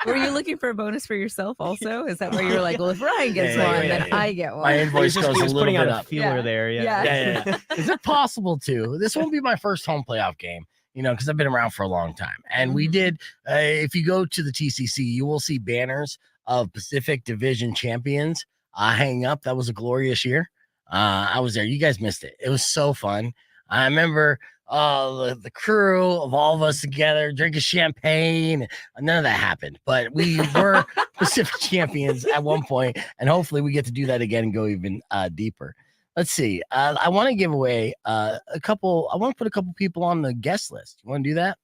Were you looking for a bonus for yourself also? Is that where you were like, well, if Ryan gets one, then I get one? My invoice goes a little putting bit out up. a feeler there. Yeah. Is it possible to? This won't be my first home playoff game, you know, because I've been around for a long time. And we did, if you go to the TCC, you will see banners of Pacific Division champions hanging up. That was a glorious year. I was there. You guys missed it. It was so fun. I remember the crew of all of us together drinking champagne. None of that happened, but we were Pacific champions at one point, and hopefully we get to do that again and go even deeper. Let's see. I want to give away I want to put a couple people on the guest list. You want to do that?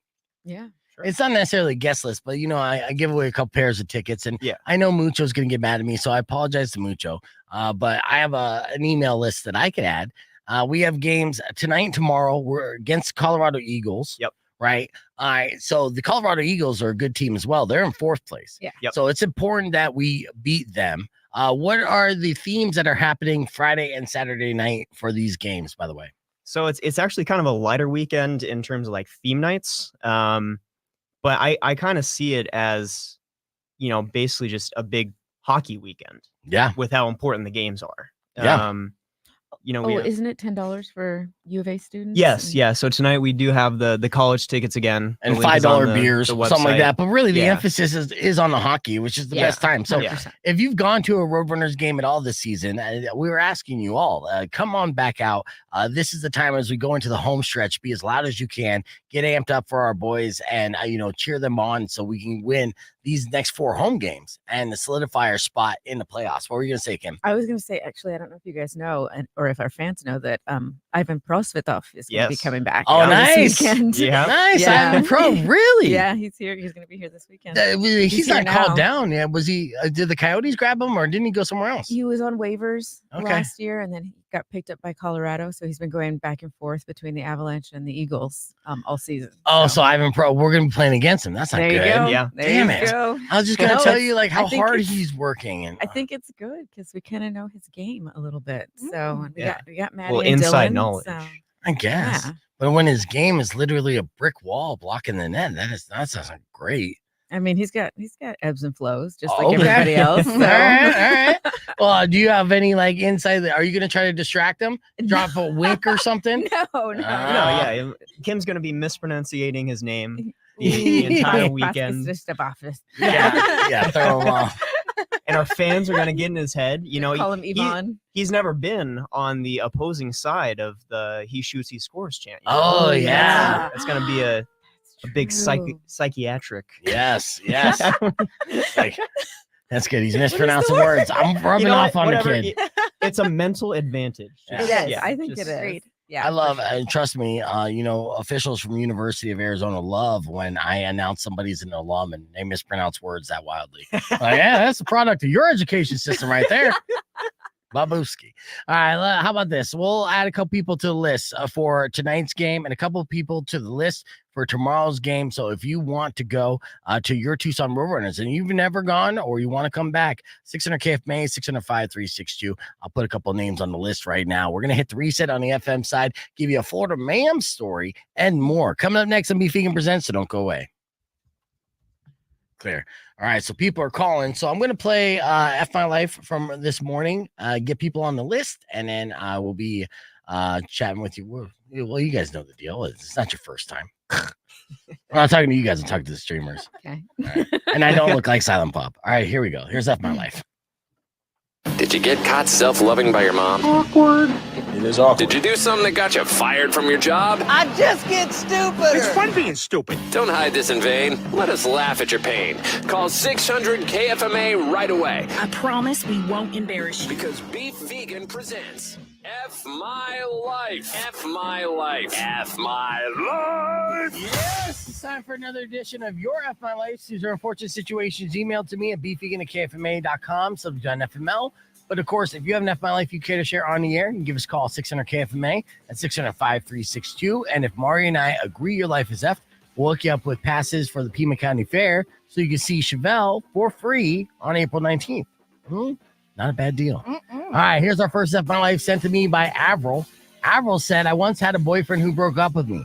Yeah. Sure. It's not necessarily a guest list, but you know, I give away a couple pairs of tickets, and I know Mucho's gonna get mad at me, so I apologize to Mucho. But I have an email list that I could add. We have games tonight and tomorrow. We're against Colorado Eagles. Yep. Right. All right. So the Colorado Eagles are a good team as well. They're in 4th place. Yeah. Yep. So it's important that we beat them. What are the themes that are happening Friday and Saturday night for these games, by the way? So it's actually kind of a lighter weekend in terms of like theme nights. But I kind of see it as, you know, basically just a big hockey weekend. Yeah. With how important the games are. Yeah. You know, isn't it $10 for U of A students? Yes, yeah. So tonight we do have the college tickets again, and $5 beers, something like that. But really, the emphasis is on the hockey, which is the best time. So if you've gone to a Roadrunners game at all this season, we were asking you all, come on back out. This is the time as we go into the home stretch. Be as loud as you can. Get amped up for our boys, and you know, cheer them on so we can win these next 4 home games and solidify our spot in the playoffs. What were you gonna say, Kim? I was gonna say, actually, I don't know if you guys know, or if our fans know that Ivan Prosvetov is going to be coming back. Oh, nice! This weekend. Yeah, nice. Ivan Pro, really? Yeah, he's here. He's going to be here this weekend. He's not called down. Yeah, was he? Did the Coyotes grab him, or didn't he go somewhere else? He was on waivers last year, and then he got picked up by Colorado. So he's been going back and forth between the Avalanche and the Eagles all season. Oh, so Ivan Pro, we're going to be playing against him. That's not there good. You go. Yeah, damn it. Go. I was just going to tell you like how hard he's working, and I think it's good because we kind of know his game a little bit. So we got Maddie. Well, and inside Dylan, knowledge, so. I guess. Yeah. But when his game is literally a brick wall blocking the net, that's great. I mean, he's got ebbs and flows just like everybody else. So. all right. Well, do you have any like insight? Are you going to try to distract him? Drop a wink or something? No. Yeah. Kim's going to be mispronunciating his name the entire weekend. Yeah, throw him off. And our fans are going to get in his head. You know, call him Ivan. He's never been on the opposing side of the he shoots, he scores chant. Oh, yeah. It's going to be a a big true. psychiatric. Yes. Like, that's good. He's mispronouncing words. I'm rubbing off on the kid. It's a mental advantage. Yeah. I think it is. Agreed. Yeah, I love, for sure. and trust me, officials from University of Arizona love when I announce somebody's an alum and they mispronounce words that wildly. Yeah, that's the product of your education system right there. Babuski. All right, how about this? We'll add a couple people to the list for tonight's game and a couple of people to the list for tomorrow's game. So if you want to go to your Tucson Roadrunners and you've never gone or you want to come back, 600 KFMA, 605-362. I'll put a couple of names on the list right now. We're going to hit the reset on the FM side, give you a Florida man story and more. Coming up next on Beef Vegan Presents, so don't go away. Clear. All right, so people are calling. So I'm going to play F My Life from this morning, get people on the list, and then I will be chatting with you. Well, you guys know the deal. It's not your first time. I'm not talking to you guys. I'm talking to the streamers. Okay. Right. And I don't look like Silent Pop. All right, here we go. Here's F My Life. Did you get caught self-loving by your mom? Awkward. It is awkward. Did you do something that got you fired from your job? I just get stupid. It's fun being stupid. Don't hide this in vain. Let us laugh at your pain. Call 600 KFMA right away. I promise we won't embarrass you. Because Beef Vegan presents F My Life. F My Life. F My Life. Yes, it's time for another edition of Your F My Life. These are unfortunate situations emailed to me at beefvegan@kfma.com, subject on FML. But of course, if you have an F My Life you care to share on the air, you can give us a call 600 KFMA at 605-362. And if Mari and I agree your life is F, we'll hook you up with passes for the Pima County Fair so you can see Chevelle for free on April 19th. Not a bad deal. All right, here's our first F My Life sent to me by Avril. Avril said, I once had a boyfriend who broke up with me.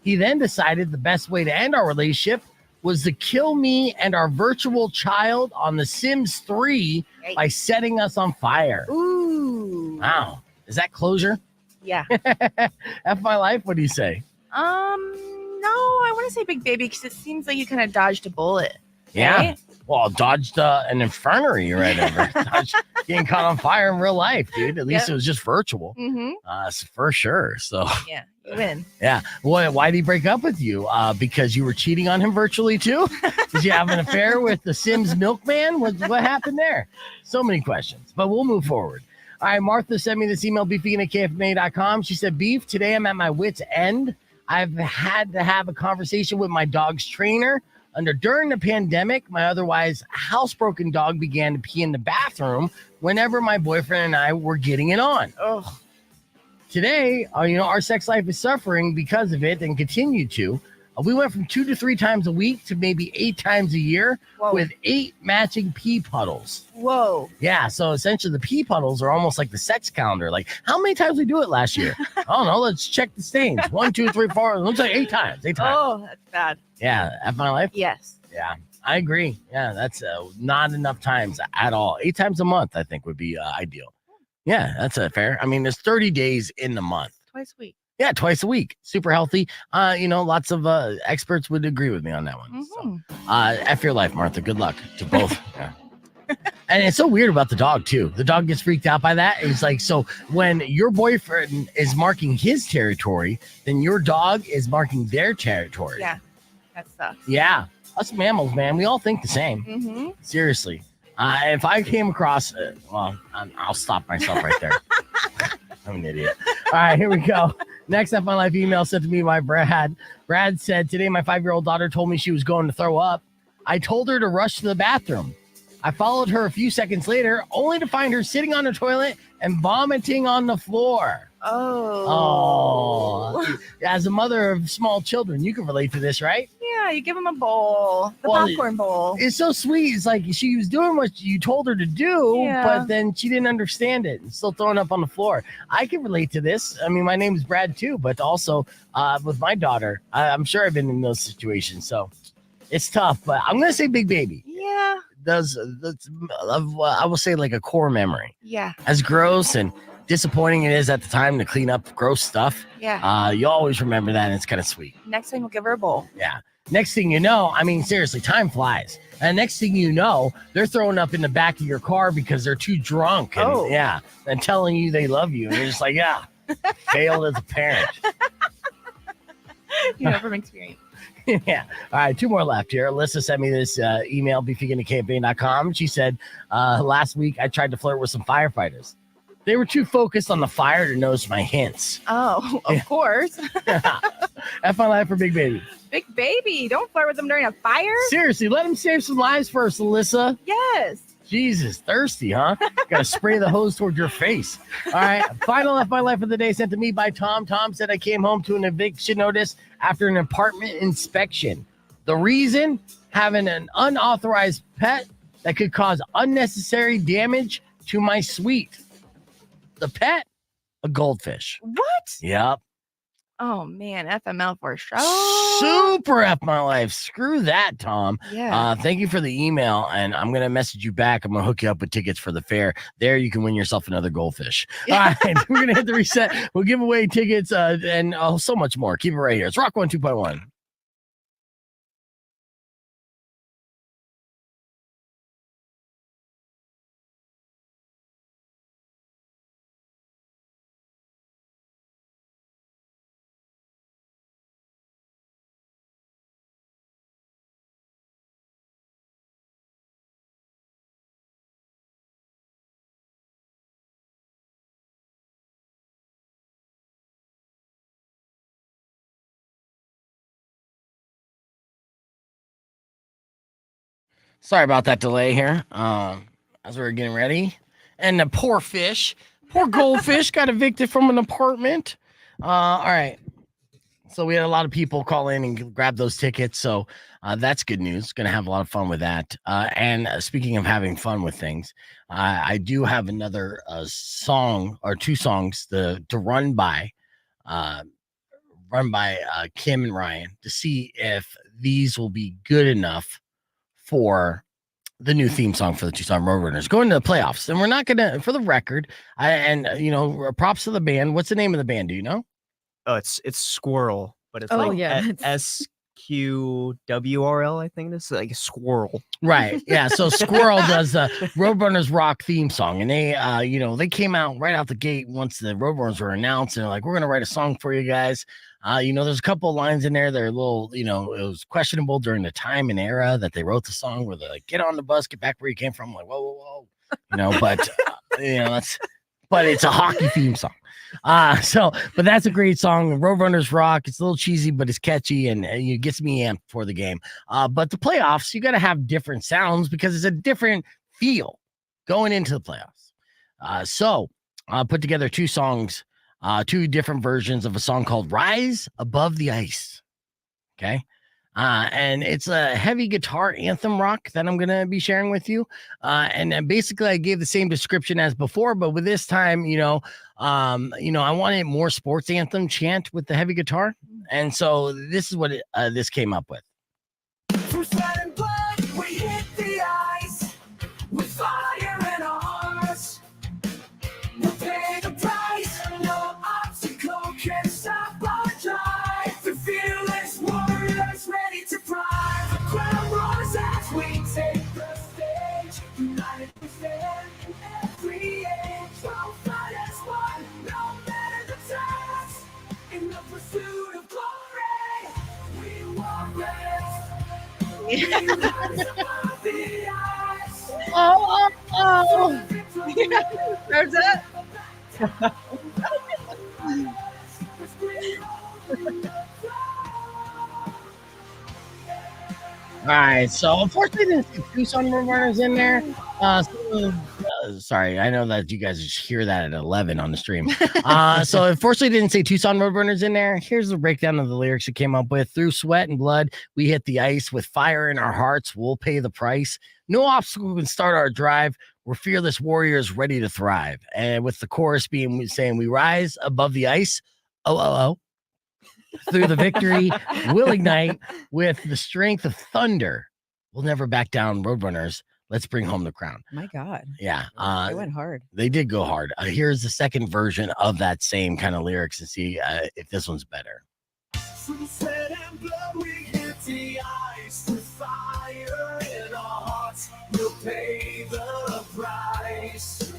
He then decided the best way to end our relationship was to kill me and our virtual child on The Sims 3 by setting us on fire. Ooh. Wow. Is that closure? Yeah. F My Life, what do you say? No, I want to say Big Baby because it seems like you kind of dodged a bullet. Yeah. Right? Well, dodged an infirmary right over. Dodged getting caught on fire in real life, dude. At least it was just virtual. For sure. So yeah, you win. Yeah. Why did he break up with you? Because you were cheating on him virtually too? Did you have an affair with the Sims milkman? What happened there? So many questions, but we'll move forward. All right, Martha sent me this email, beefvegan@kfma.com. She said, Beef, today I'm at my wit's end. I've had to have a conversation with my dog's trainer. During the pandemic, my otherwise housebroken dog began to pee in the bathroom whenever my boyfriend and I were getting it on. Today, our sex life is suffering because of it and continue to. We went from 2 to 3 times a week to maybe 8 times a year with 8 matching pee puddles. Whoa. Yeah, so essentially the pee puddles are almost like the sex calendar. Like, how many times we do it last year? I don't know. Let's check the stains. 1, 2, 3, 4. It looks like 8 times. 8 times. Oh, that's bad. Yeah, F My Life? Yes. Yeah, I agree. Yeah, that's not enough times at all. 8 times a month, I think, would be ideal. Yeah, that's fair. I mean, there's 30 days in the month. Twice a week. Yeah, twice a week. Super healthy. Lots of experts would agree with me on that one. So, F your life, Martha. Good luck to both. Yeah. And it's so weird about the dog, too. The dog gets freaked out by that. It's like, so when your boyfriend is marking his territory, then your dog is marking their territory. Yeah, that sucks. Yeah. Us mammals, man, we all think the same. Seriously. If I came across, I'll stop myself right there. I'm an idiot. All right, here we go. Next F My Life email sent to me by Brad. Brad said, today my 5-year-old daughter told me she was going to throw up. I told her to rush to the bathroom. I followed her a few seconds later, only to find her sitting on the toilet and vomiting on the floor. Oh. As a mother of small children, you can relate to this, right? Yeah, you give them a bowl, the popcorn bowl. It's so sweet. It's like she was doing what you told her to do, but then she didn't understand it and still throwing up on the floor. I can relate to this. I mean, my name is Brad too, but also with my daughter, I'm sure I've been in those situations. So it's tough, but I'm going to say Big Baby. Yeah. I will say like a core memory. Yeah. As gross and disappointing it is at the time to clean up gross stuff. Yeah. You always remember that, and it's kind of sweet. Next time we'll give her a bowl. Yeah. Next thing you know, I mean, seriously, time flies. And next thing you know, they're throwing up in the back of your car because they're too drunk. And, and telling you they love you. And you're just like, failed as a parent. You know, from experience. Yeah. All right. 2 more left here. Alyssa sent me this email, beefeganthecampaign.com. She said, last week I tried to flirt with some firefighters. They were too focused on the fire to notice my hints. Oh, of course. F my life for Big Baby. Big Baby. Don't flirt with them during a fire. Seriously, let him save some lives first, Alyssa. Yes. Jesus, thirsty, huh? Got to spray the hose toward your face. All right. Final F my life of the day sent to me by Tom. Tom said I came home to an eviction notice after an apartment inspection. The reason? Having an unauthorized pet that could cause unnecessary damage to my suite. The pet? A goldfish. What? Yep. Oh, man. FML for sure. Super F my life. Screw that, Tom. Yeah. Thank you for the email, and I'm going to message you back. I'm going to hook you up with tickets for the fair. There you can win yourself another goldfish. All right, we're going to hit the reset. We'll give away tickets and so much more. Keep it right here. It's Rock 1 2.1. Sorry about that delay here. As we were getting ready. And the poor goldfish got evicted from an apartment. All right. So we had a lot of people call in and grab those tickets. So that's good news. Going to have a lot of fun with that. And speaking of having fun with things, I do have another song or 2 songs to run by Kim and Ryan to see if these will be good enough for the new theme song for the Tucson Roadrunners going to the playoffs. And we're not going to, for the record, props to the band. What's the name of the band? Do you know? Oh, it's Squirrel, but it's SQWRL, I think it's like a squirrel. Right. Yeah. So Squirrel does the Roadrunners Rock theme song. And they, they came out right out the gate once the Roadrunners were announced. And they're like, we're going to write a song for you guys. There's a couple of lines in there that are a little, it was questionable during the time and era that they wrote the song where they're like, get on the bus, get back where you came from. I'm like, whoa. But it's a hockey theme song. But that's a great song. Roadrunners Rock. It's a little cheesy, but it's catchy and it gets me amped for the game. But the playoffs, you got to have different sounds because it's a different feel going into the playoffs. So I put together 2 songs, 2 different versions of a song called Rise Above the Ice. Okay. And it's a heavy guitar anthem rock that I'm going to be sharing with you. And then basically I gave the same description as before, but with this time, I wanted more sports anthem chant with the heavy guitar. And so this is what this came up with. Through sweat and blood, we hit the ice with fire in our hearts. We'll pay the price, no obstacle can stop our drive. The fearless warriors ready to thrive. The crowd roars as we take the stage. United we stand in every age. Don't fight as one, no matter the task. In the pursuit of glory, we won't rest. We rise above the ice. Oh. There's it. All right, so unfortunately, didn't see Tucson Roadrunners in there. Sorry, I know that you guys just hear that at 11 on the stream. So unfortunately, didn't say Tucson Roadrunners in there. Here's the breakdown of the lyrics we came up with. Through sweat and blood, we hit the ice. With fire in our hearts, we'll pay the price. No obstacle can start our drive. We're fearless warriors ready to thrive. And with the chorus saying, we rise above the ice. Oh. Through the victory, we'll ignite with the strength of thunder. We'll never back down, Roadrunners. Let's bring home the crown. My God. Yeah. They went hard. They did go hard. Here's the second version of that same kind of lyrics and see if this one's better. Through sweat and blood, we hit the ice. With fire in our hearts, we'll pay the price.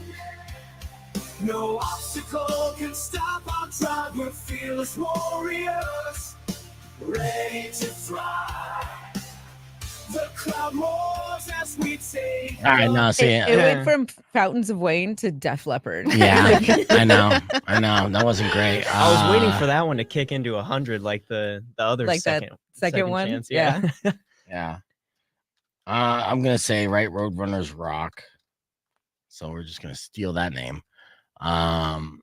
No obstacle can stop our drive. We're fearless warriors, ready to fly. The crowd roars as we take. All right, now see It went from Fountains of Wayne to Def Leppard. Yeah, I know. That wasn't great. I was waiting for that one to kick into 100, like the other Like that second one? chance. Yeah. Yeah. I'm gonna say Roadrunners rock. So we're just gonna steal that name. Hold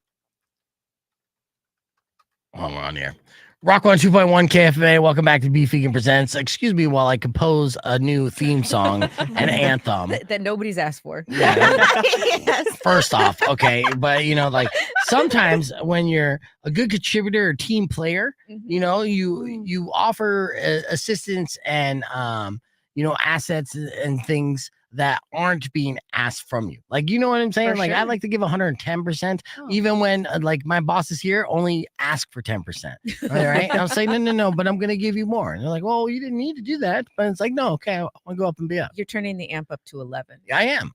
on here. Rock 102.1 KFMA. Welcome back to Beef Vegan Presents. Excuse me while I compose a new theme song and anthem. That nobody's asked for. Yeah. Yes. First off, okay, but like sometimes when you're a good contributor or team player, you offer assistance and assets and things that aren't being asked from you. Like, you know what I'm saying? For Like, I sure. like to give 110%, even when like my bosses here only ask for 10%. All right. And I'm saying, no, but I'm gonna give you more. And they're like, well, you didn't need to do that. But it's like, no, okay, I want to go up and be up. You're turning the amp up to 11. I am.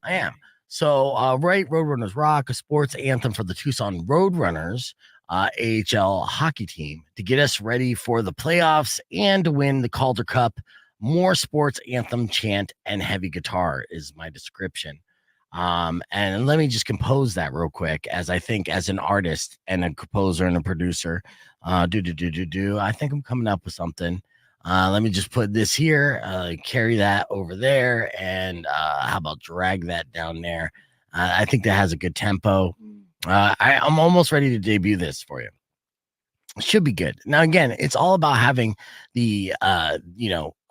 So, Roadrunners Rock, a sports anthem for the Tucson Roadrunners, AHL hockey team, to get us ready for the playoffs and to win the Calder Cup. More sports anthem chant and heavy guitar is my description. And let me just compose that real quick, as I think as an artist and a composer and a producer, I think I'm coming up with something. Let me just put this here, carry that over there, and how about drag that down there? I think that has a good tempo. I'm almost ready to debut this for you. It should be good. Now, again, it's all about having the, a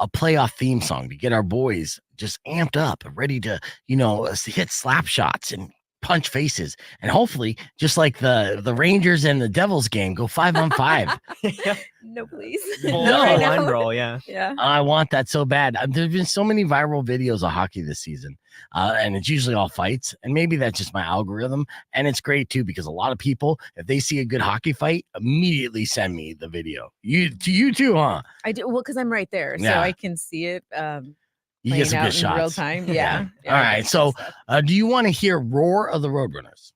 playoff theme song to get our boys just amped up, ready to, hit slap shots and punch faces, and hopefully, just like the Rangers and the Devils game, go 5-on-5. No, please. Line roll, yeah. Yeah. I want that so bad. There's been so many viral videos of hockey this season, and it's usually all fights. And maybe that's just my algorithm. And it's great too, because a lot of people, if they see a good hockey fight, immediately send me the video. You too, huh? I do. Well, because I'm right there, so Yeah. I can see it. You get some out good in shots. real time. Yeah. All right. So, do you want to hear "Roar of the Roadrunners"?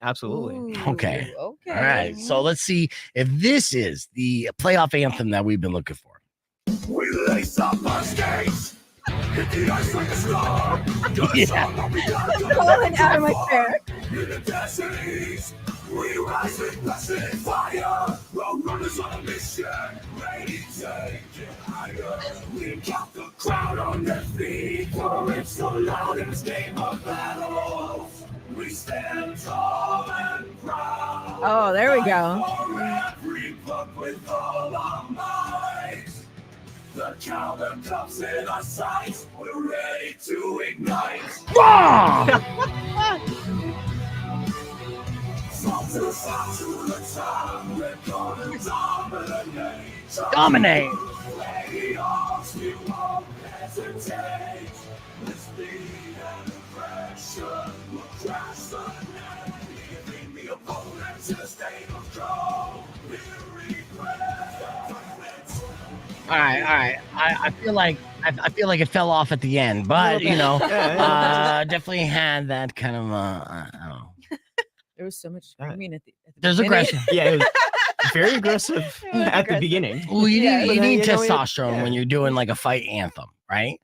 Absolutely. Okay. Okay. All right. So let's see if this is the playoff anthem that we've been looking for. We lace up our skates, hit the ice like a star. Pulling out of my chair. In the destinies, we rise with blessed fire. Roadrunners on a mission, ready to take it higher. We got the crowd on their feet, for it's so loud in this game of battles. We stand tall and proud. Oh, there we go. For every buck with all our might. The calendar comes in our sights. We're ready to ignite. Wrong! From the south to the top, we're gonna dominate. Dominate. Playoffs, we won't hesitate. This speed and aggression will crash the net, leaving the opponent in a state of control. We regret. All right. I feel like it fell off at the end, but definitely had that kind of I don't know. There was so much screaming at the There's beginning. aggression. Yeah, it was very aggressive at the beginning. Well, you need But, testosterone when you're doing like a fight anthem, right?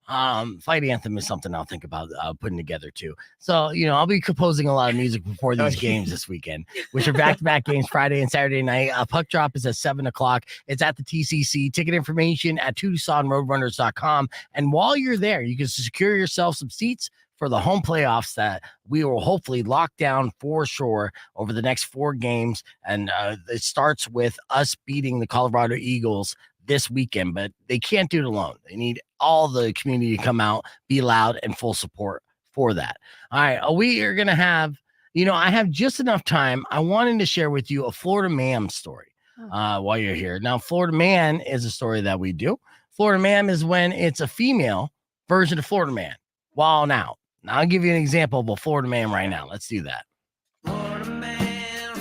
Fight anthem is something I'll think about putting together too. So, I'll be composing a lot of music before these games this weekend, which are back-to-back games Friday and Saturday night. Puck drop is at 7:00. It's at the TCC. Ticket information at TucsonRoadrunners.com. And while you're there, you can secure yourself some seats for the home playoffs that we will hopefully lock down for sure over the next 4 games. And it starts with us beating the Colorado Eagles this weekend, but they can't do it alone. They need all the community to come out, be loud, and full support for that. All right, we are going to have, I have just enough time. I wanted to share with you a Florida Man story while you're here. Now, Florida Man is a story that we do. Florida Man is when it's a female version of Florida Man. Well, now I'll give you an example of a Florida Man right now. Let's do that. Florida man,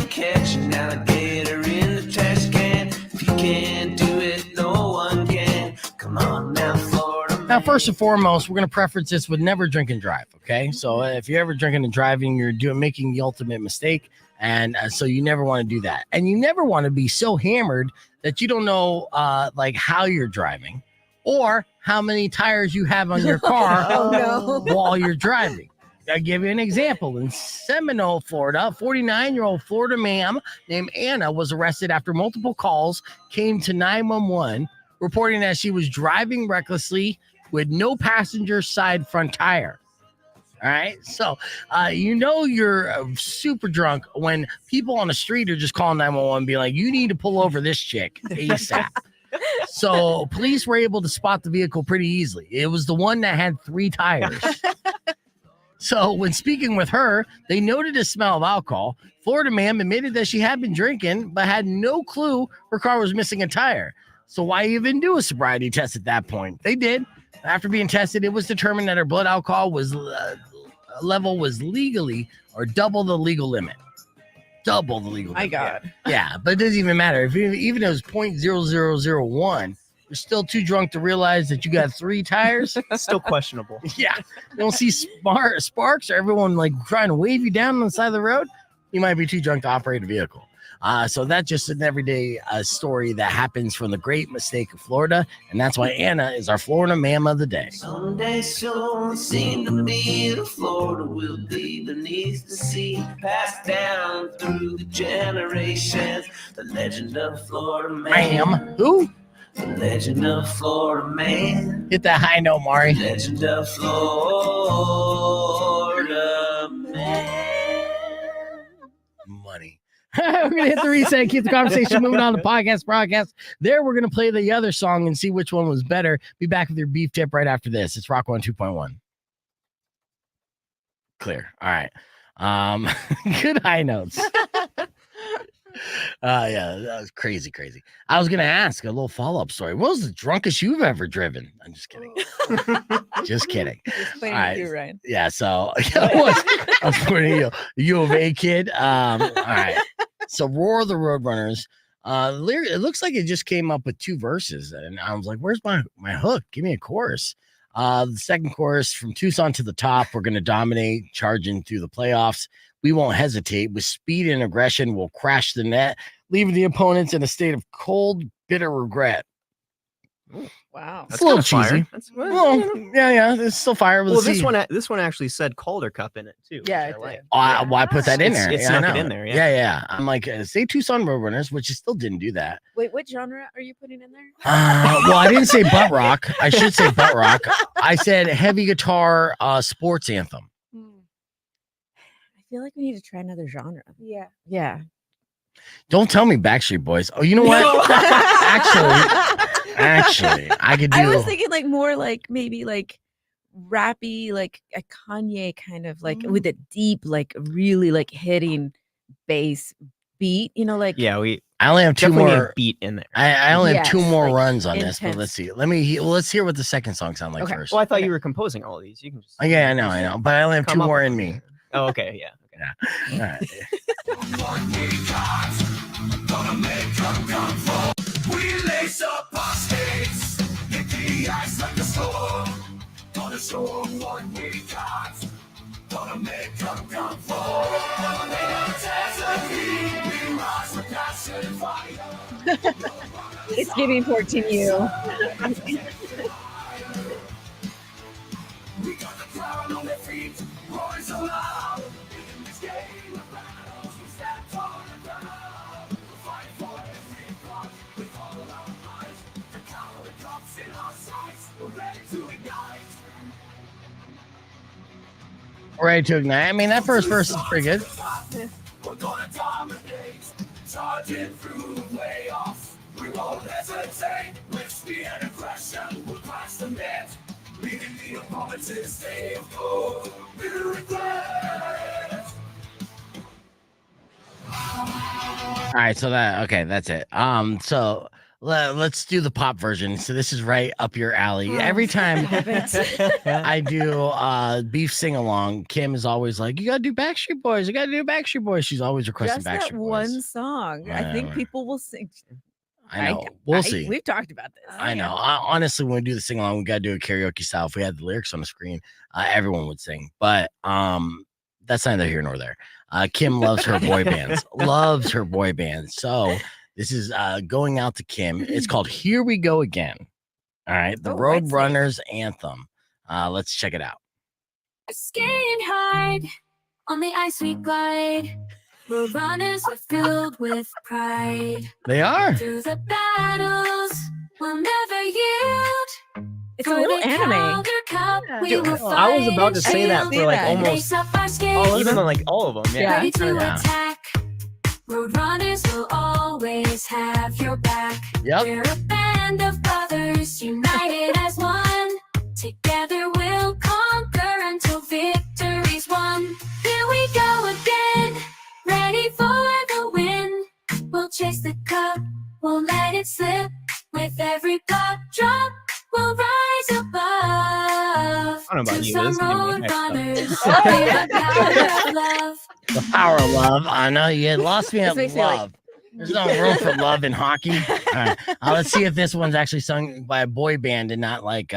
catch an alligator in the trash can. If you can't do it, no one can. Come on now, Florida Now, first and foremost, we're going to preference this with never drink and drive. Okay, so if you're ever drinking and driving, you're making the ultimate mistake, and so you never want to do that, and you never want to be so hammered that you don't know like how you're driving or how many tires you have on your car while you're driving. I'll give you an example. In Seminole, Florida, 49-year-old Florida man named Anna was arrested after multiple calls came to 911 reporting that she was driving recklessly with no passenger side front tire. All right. So, you're super drunk when people on the street are just calling 911 and being like, you need to pull over this chick ASAP. So police were able to spot the vehicle pretty easily. It was the one that had 3 tires. So when speaking with her, they noted a smell of alcohol. Florida man admitted that she had been drinking, but had no clue her car was missing a tire. So why even do a sobriety test at that point? They did. After being tested, it was determined that her blood alcohol level was legally or double the legal limit. Double the legal limit. My God. Yeah, but it doesn't even matter. Even if it was 0.0001, you're still too drunk to realize that you got 3 tires. Still questionable. Yeah. You don't see sparks or everyone like trying to wave you down on the side of the road. You might be too drunk to operate a vehicle. So that's just an everyday story that happens from the great mistake of Florida. And that's why Anna is our Florida Ma'am of the Day. Someday soon seem to be the Florida will be beneath the sea, passed down through the generations. The legend of Florida Man. Ma'am. Who? The legend of Florida Man. Hit that high note, Mari. Legend of Florida Man. Money. We're going to hit the reset, keep the conversation moving on the broadcast. There, we're going to play the other song and see which one was better. Be back with your beef tip right after this. It's Rock 1 2.1. Clear. All right. Good high notes. Yeah, that was crazy. I was gonna ask a little follow-up story. What was the drunkest you've ever driven? I'm just kidding. Just kidding. Just playing All with right. you, Ryan. Yeah, so I was pointing you, U of A kid. All right. So Roar the Roadrunners. It looks like it just came up with 2 verses, and I was like, "Where's my hook? Give me a chorus." The second chorus, from Tucson to the top, we're gonna dominate, charging through the playoffs. We won't hesitate. With speed and aggression, we'll crash the net, leaving the opponents in a state of cold, bitter regret. Wow. It's a little kinda fire. cheesy. That's Well, yeah, it's still fire. Well, this one actually said Calder Cup in it too. Yeah, which I it like. Why put that in there? It Yeah, snuck I it know. in there. Yeah. Yeah. I'm like, say Tucson Roadrunners, which you still didn't do that. Wait, what genre are you putting in there? Well, I didn't say butt rock. I should say butt rock. I said heavy guitar sports anthem. I feel like we need to try another genre. Yeah. Yeah. Don't tell me Backstreet Boys. Oh, you know what? Actually, I could do. I was thinking like more like maybe like rappy, like a Kanye kind of like with a deep, like really like hitting bass beat, like I only have 2 Definitely more a beat in there. I only have 2 Yes, more like runs on this, but intense. let's see. Let's hear what the second song sounds like Okay. first. Well, I thought you were composing all of these. You can just. Oh, yeah, I know, but I only have come 2 up more with in them. me. Oh, okay, yeah. All right. We lace up our skates, hit the ice like a storm. Gonna show 'em what we got. Gonna make them come for. We rise with passion and fire. It's giving 14U. We got the crowd on their feet, roaring so loud. In this game of battles, we stand tall and proud. We'll fight for every cause with all our might. The coward comes in our sights, we're ready to ignite. Ready to ignite. I mean, that first verse is pretty good. We're gonna dominate, charging through the playoffs. We won't hesitate, with speed and aggression, we'll crash the net. Leading the opponents in a state of cold, bitter regret. All right, so that's it. So let's do the pop version. So this is right up your alley. Every time I do beef sing along, Kim is always like, "You gotta do Backstreet Boys. You gotta do Backstreet Boys." She's always requesting Just Backstreet that Boys. one song. I think Whatever. people will sing. I know. We'll see. We've talked about this. I know. Honestly, when we do the sing along, we got to do a karaoke style. If we had the lyrics on the screen, everyone would sing. But that's neither here nor there. Kim loves her boy bands. Loves her boy bands. So this is going out to Kim. It's called Here We Go Again. All right. The Roadrunners anthem. Let's check it out. Skating hard on the ice we glide. Roadrunners are filled with pride. They are. Through the battles, we'll never yield. It's a little anime. Dude, I was about to say that for like almost even like all of them. Yeah. Ready to attack. Roadrunners will always have your back. Yep. We're a band of brothers united as one. Together we'll conquer until victory's won. Here we go again, ready for the win. We'll chase the cup, won't let it slip. With every blood drop, we'll rise above. I don't know about you, Tucson this Roadrunners, the power of love. The power of love. I know you lost me at love. There's no room for love in hockey. All right. Let's see if this one's actually sung by a boy band and not like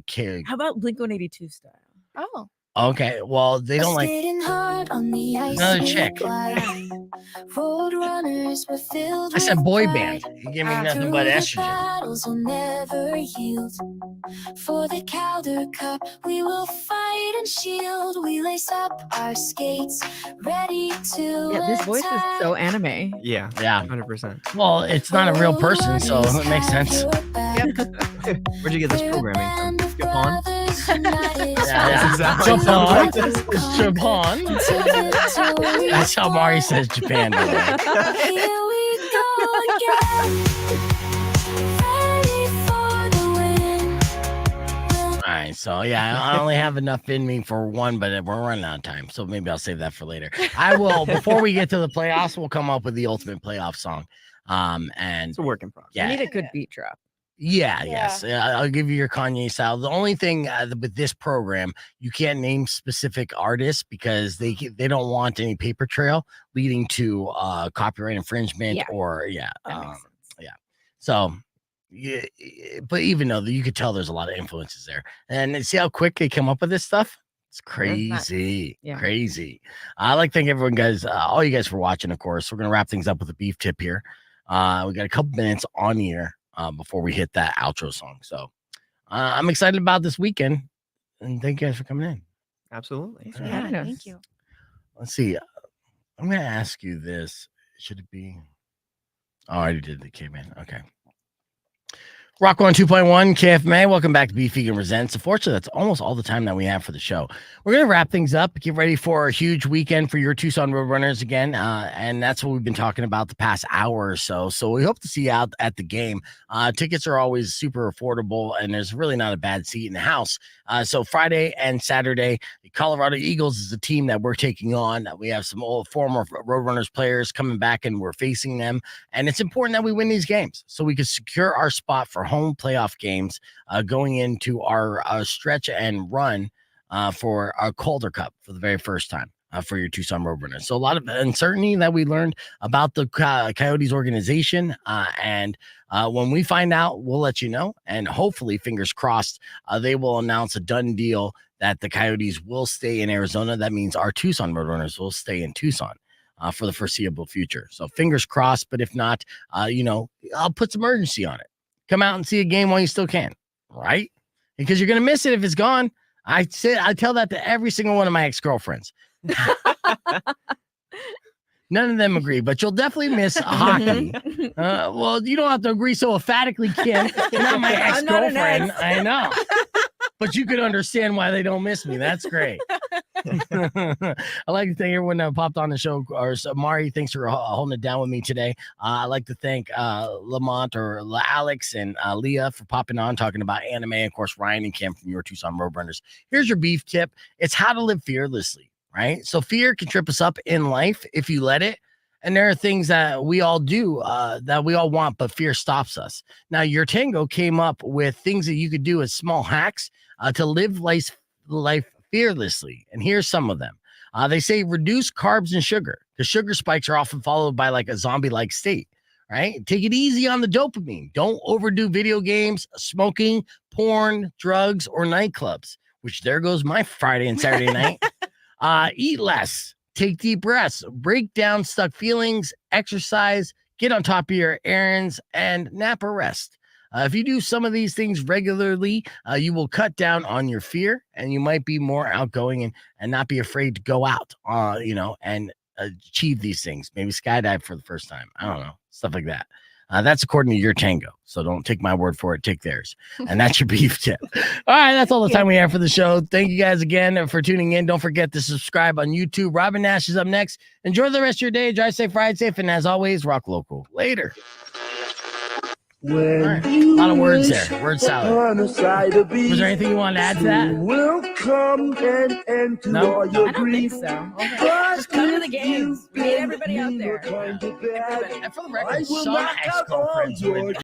kid. How about Blink-182 style? Oh. Okay. Well, they don't like another chick. Roadrunners were filled I said with boy pride. band. You give me nothing but estrogen. Battles will never yield. For the Calder Cup, we will fight and shield. We lace up our skates, ready to Yeah, this voice is so anime. Yeah. Yeah. 100%. Well, it's not a real person, so it makes sense. Where'd you get this programming from? Japan? Yeah. Japan. It's Japan. That's how Mari says Japan. By the way. Here we go again. Ready for the win. All right, so yeah, I only have enough in me for one, but we're running out of time, so maybe I'll save that for later. I will before we get to the playoffs. We'll come up with the ultimate playoff song. And It's a work in progress. yeah, You need a good beat drop. yes, I'll give you your Kanye style. The only thing with this program, you can't name specific artists because they don't want any paper trail leading to copyright infringement or So. Yeah, but even though you could tell there's a lot of influences there, and see how quick they come up with this stuff. It's crazy, crazy. I like to thank everyone, guys, all you guys for watching. Of course, we're gonna wrap things up with a beef tip here. We got a couple minutes on here before we hit that outro song. So I'm excited about this weekend, and thank you guys for coming in. Absolutely. Thank you. Let's see. I'm gonna ask you this. Should it be? Oh, I already did the caveman. Okay. Rock 1 2.1 KFMA. Welcome back to Beef Vegan Presents. Unfortunately, that's almost all the time that we have for the show. We're going to wrap things up, get ready for a huge weekend for your Tucson Roadrunners again. And that's what we've been talking about the past hour or so. So we hope to see you out at the game. Tickets are always super affordable, and there's really not a bad seat in the house. So Friday and Saturday, the Colorado Eagles is the team that we're taking on. We have some old former Roadrunners players coming back, and we're facing them. And it's important that we win these games so we can secure our spot for home playoff games going into our stretch and run for our Calder Cup for the very first time for your Tucson Roadrunners. So a lot of uncertainty that we learned about the Coyotes organization. And when we find out, we'll let you know. And hopefully, fingers crossed, they will announce a done deal that the Coyotes will stay in Arizona. That means our Tucson Roadrunners will stay in Tucson for the foreseeable future. So fingers crossed. But if not, I'll put some urgency on it. Come out and see a game while you still can, right? Because you're going to miss it if it's gone. I tell that to every single one of my ex-girlfriends. None of them agree, but you'll definitely miss hockey. Well, you don't have to agree so emphatically, Kim. You're not my ex-girlfriend. I know. But you could understand why they don't miss me. That's great. I'd like to thank everyone that popped on the show. Mari, thanks for holding it down with me today. I'd like to thank Lamont or LeAlec and Leah for popping on, talking about anime. Of course, Ryan and Kim from Your Tucson Roadrunners. Here's your beef tip. It's how to live fearlessly, right? So fear can trip us up in life if you let it. And there are things that we all do that we all want, but fear stops us. Now, Your Tango came up with things that you could do as small hacks to live life fearlessly. And here's some of them. They say reduce carbs and sugar, because sugar spikes are often followed by like a zombie-like state. right? Take it easy on the dopamine. Don't overdo video games, smoking, porn, drugs, or nightclubs, which there goes my Friday and Saturday night. Eat less, take deep breaths, break down stuck feelings, exercise, get on top of your errands, and nap or rest. If you do some of these things regularly, you will cut down on your fear, and you might be more outgoing and not be afraid to go out, and achieve these things. Maybe skydive for the first time. I don't know, stuff like that. That's according to your Tango. So don't take my word for it. Take theirs. And that's your beef tip. All right. That's all the time we have for the show. Thank you guys again for tuning in. Don't forget to subscribe on YouTube. Robin Nash is up next. Enjoy the rest of your day. Drive safe, ride safe. And as always, rock local. Later. All right. A lot of words there. Word salad. Was there anything you wanted to add to that? Will come No? I don't think so. Okay. Just come to the games. We need everybody out there. And for the record, some ex-girlfriends would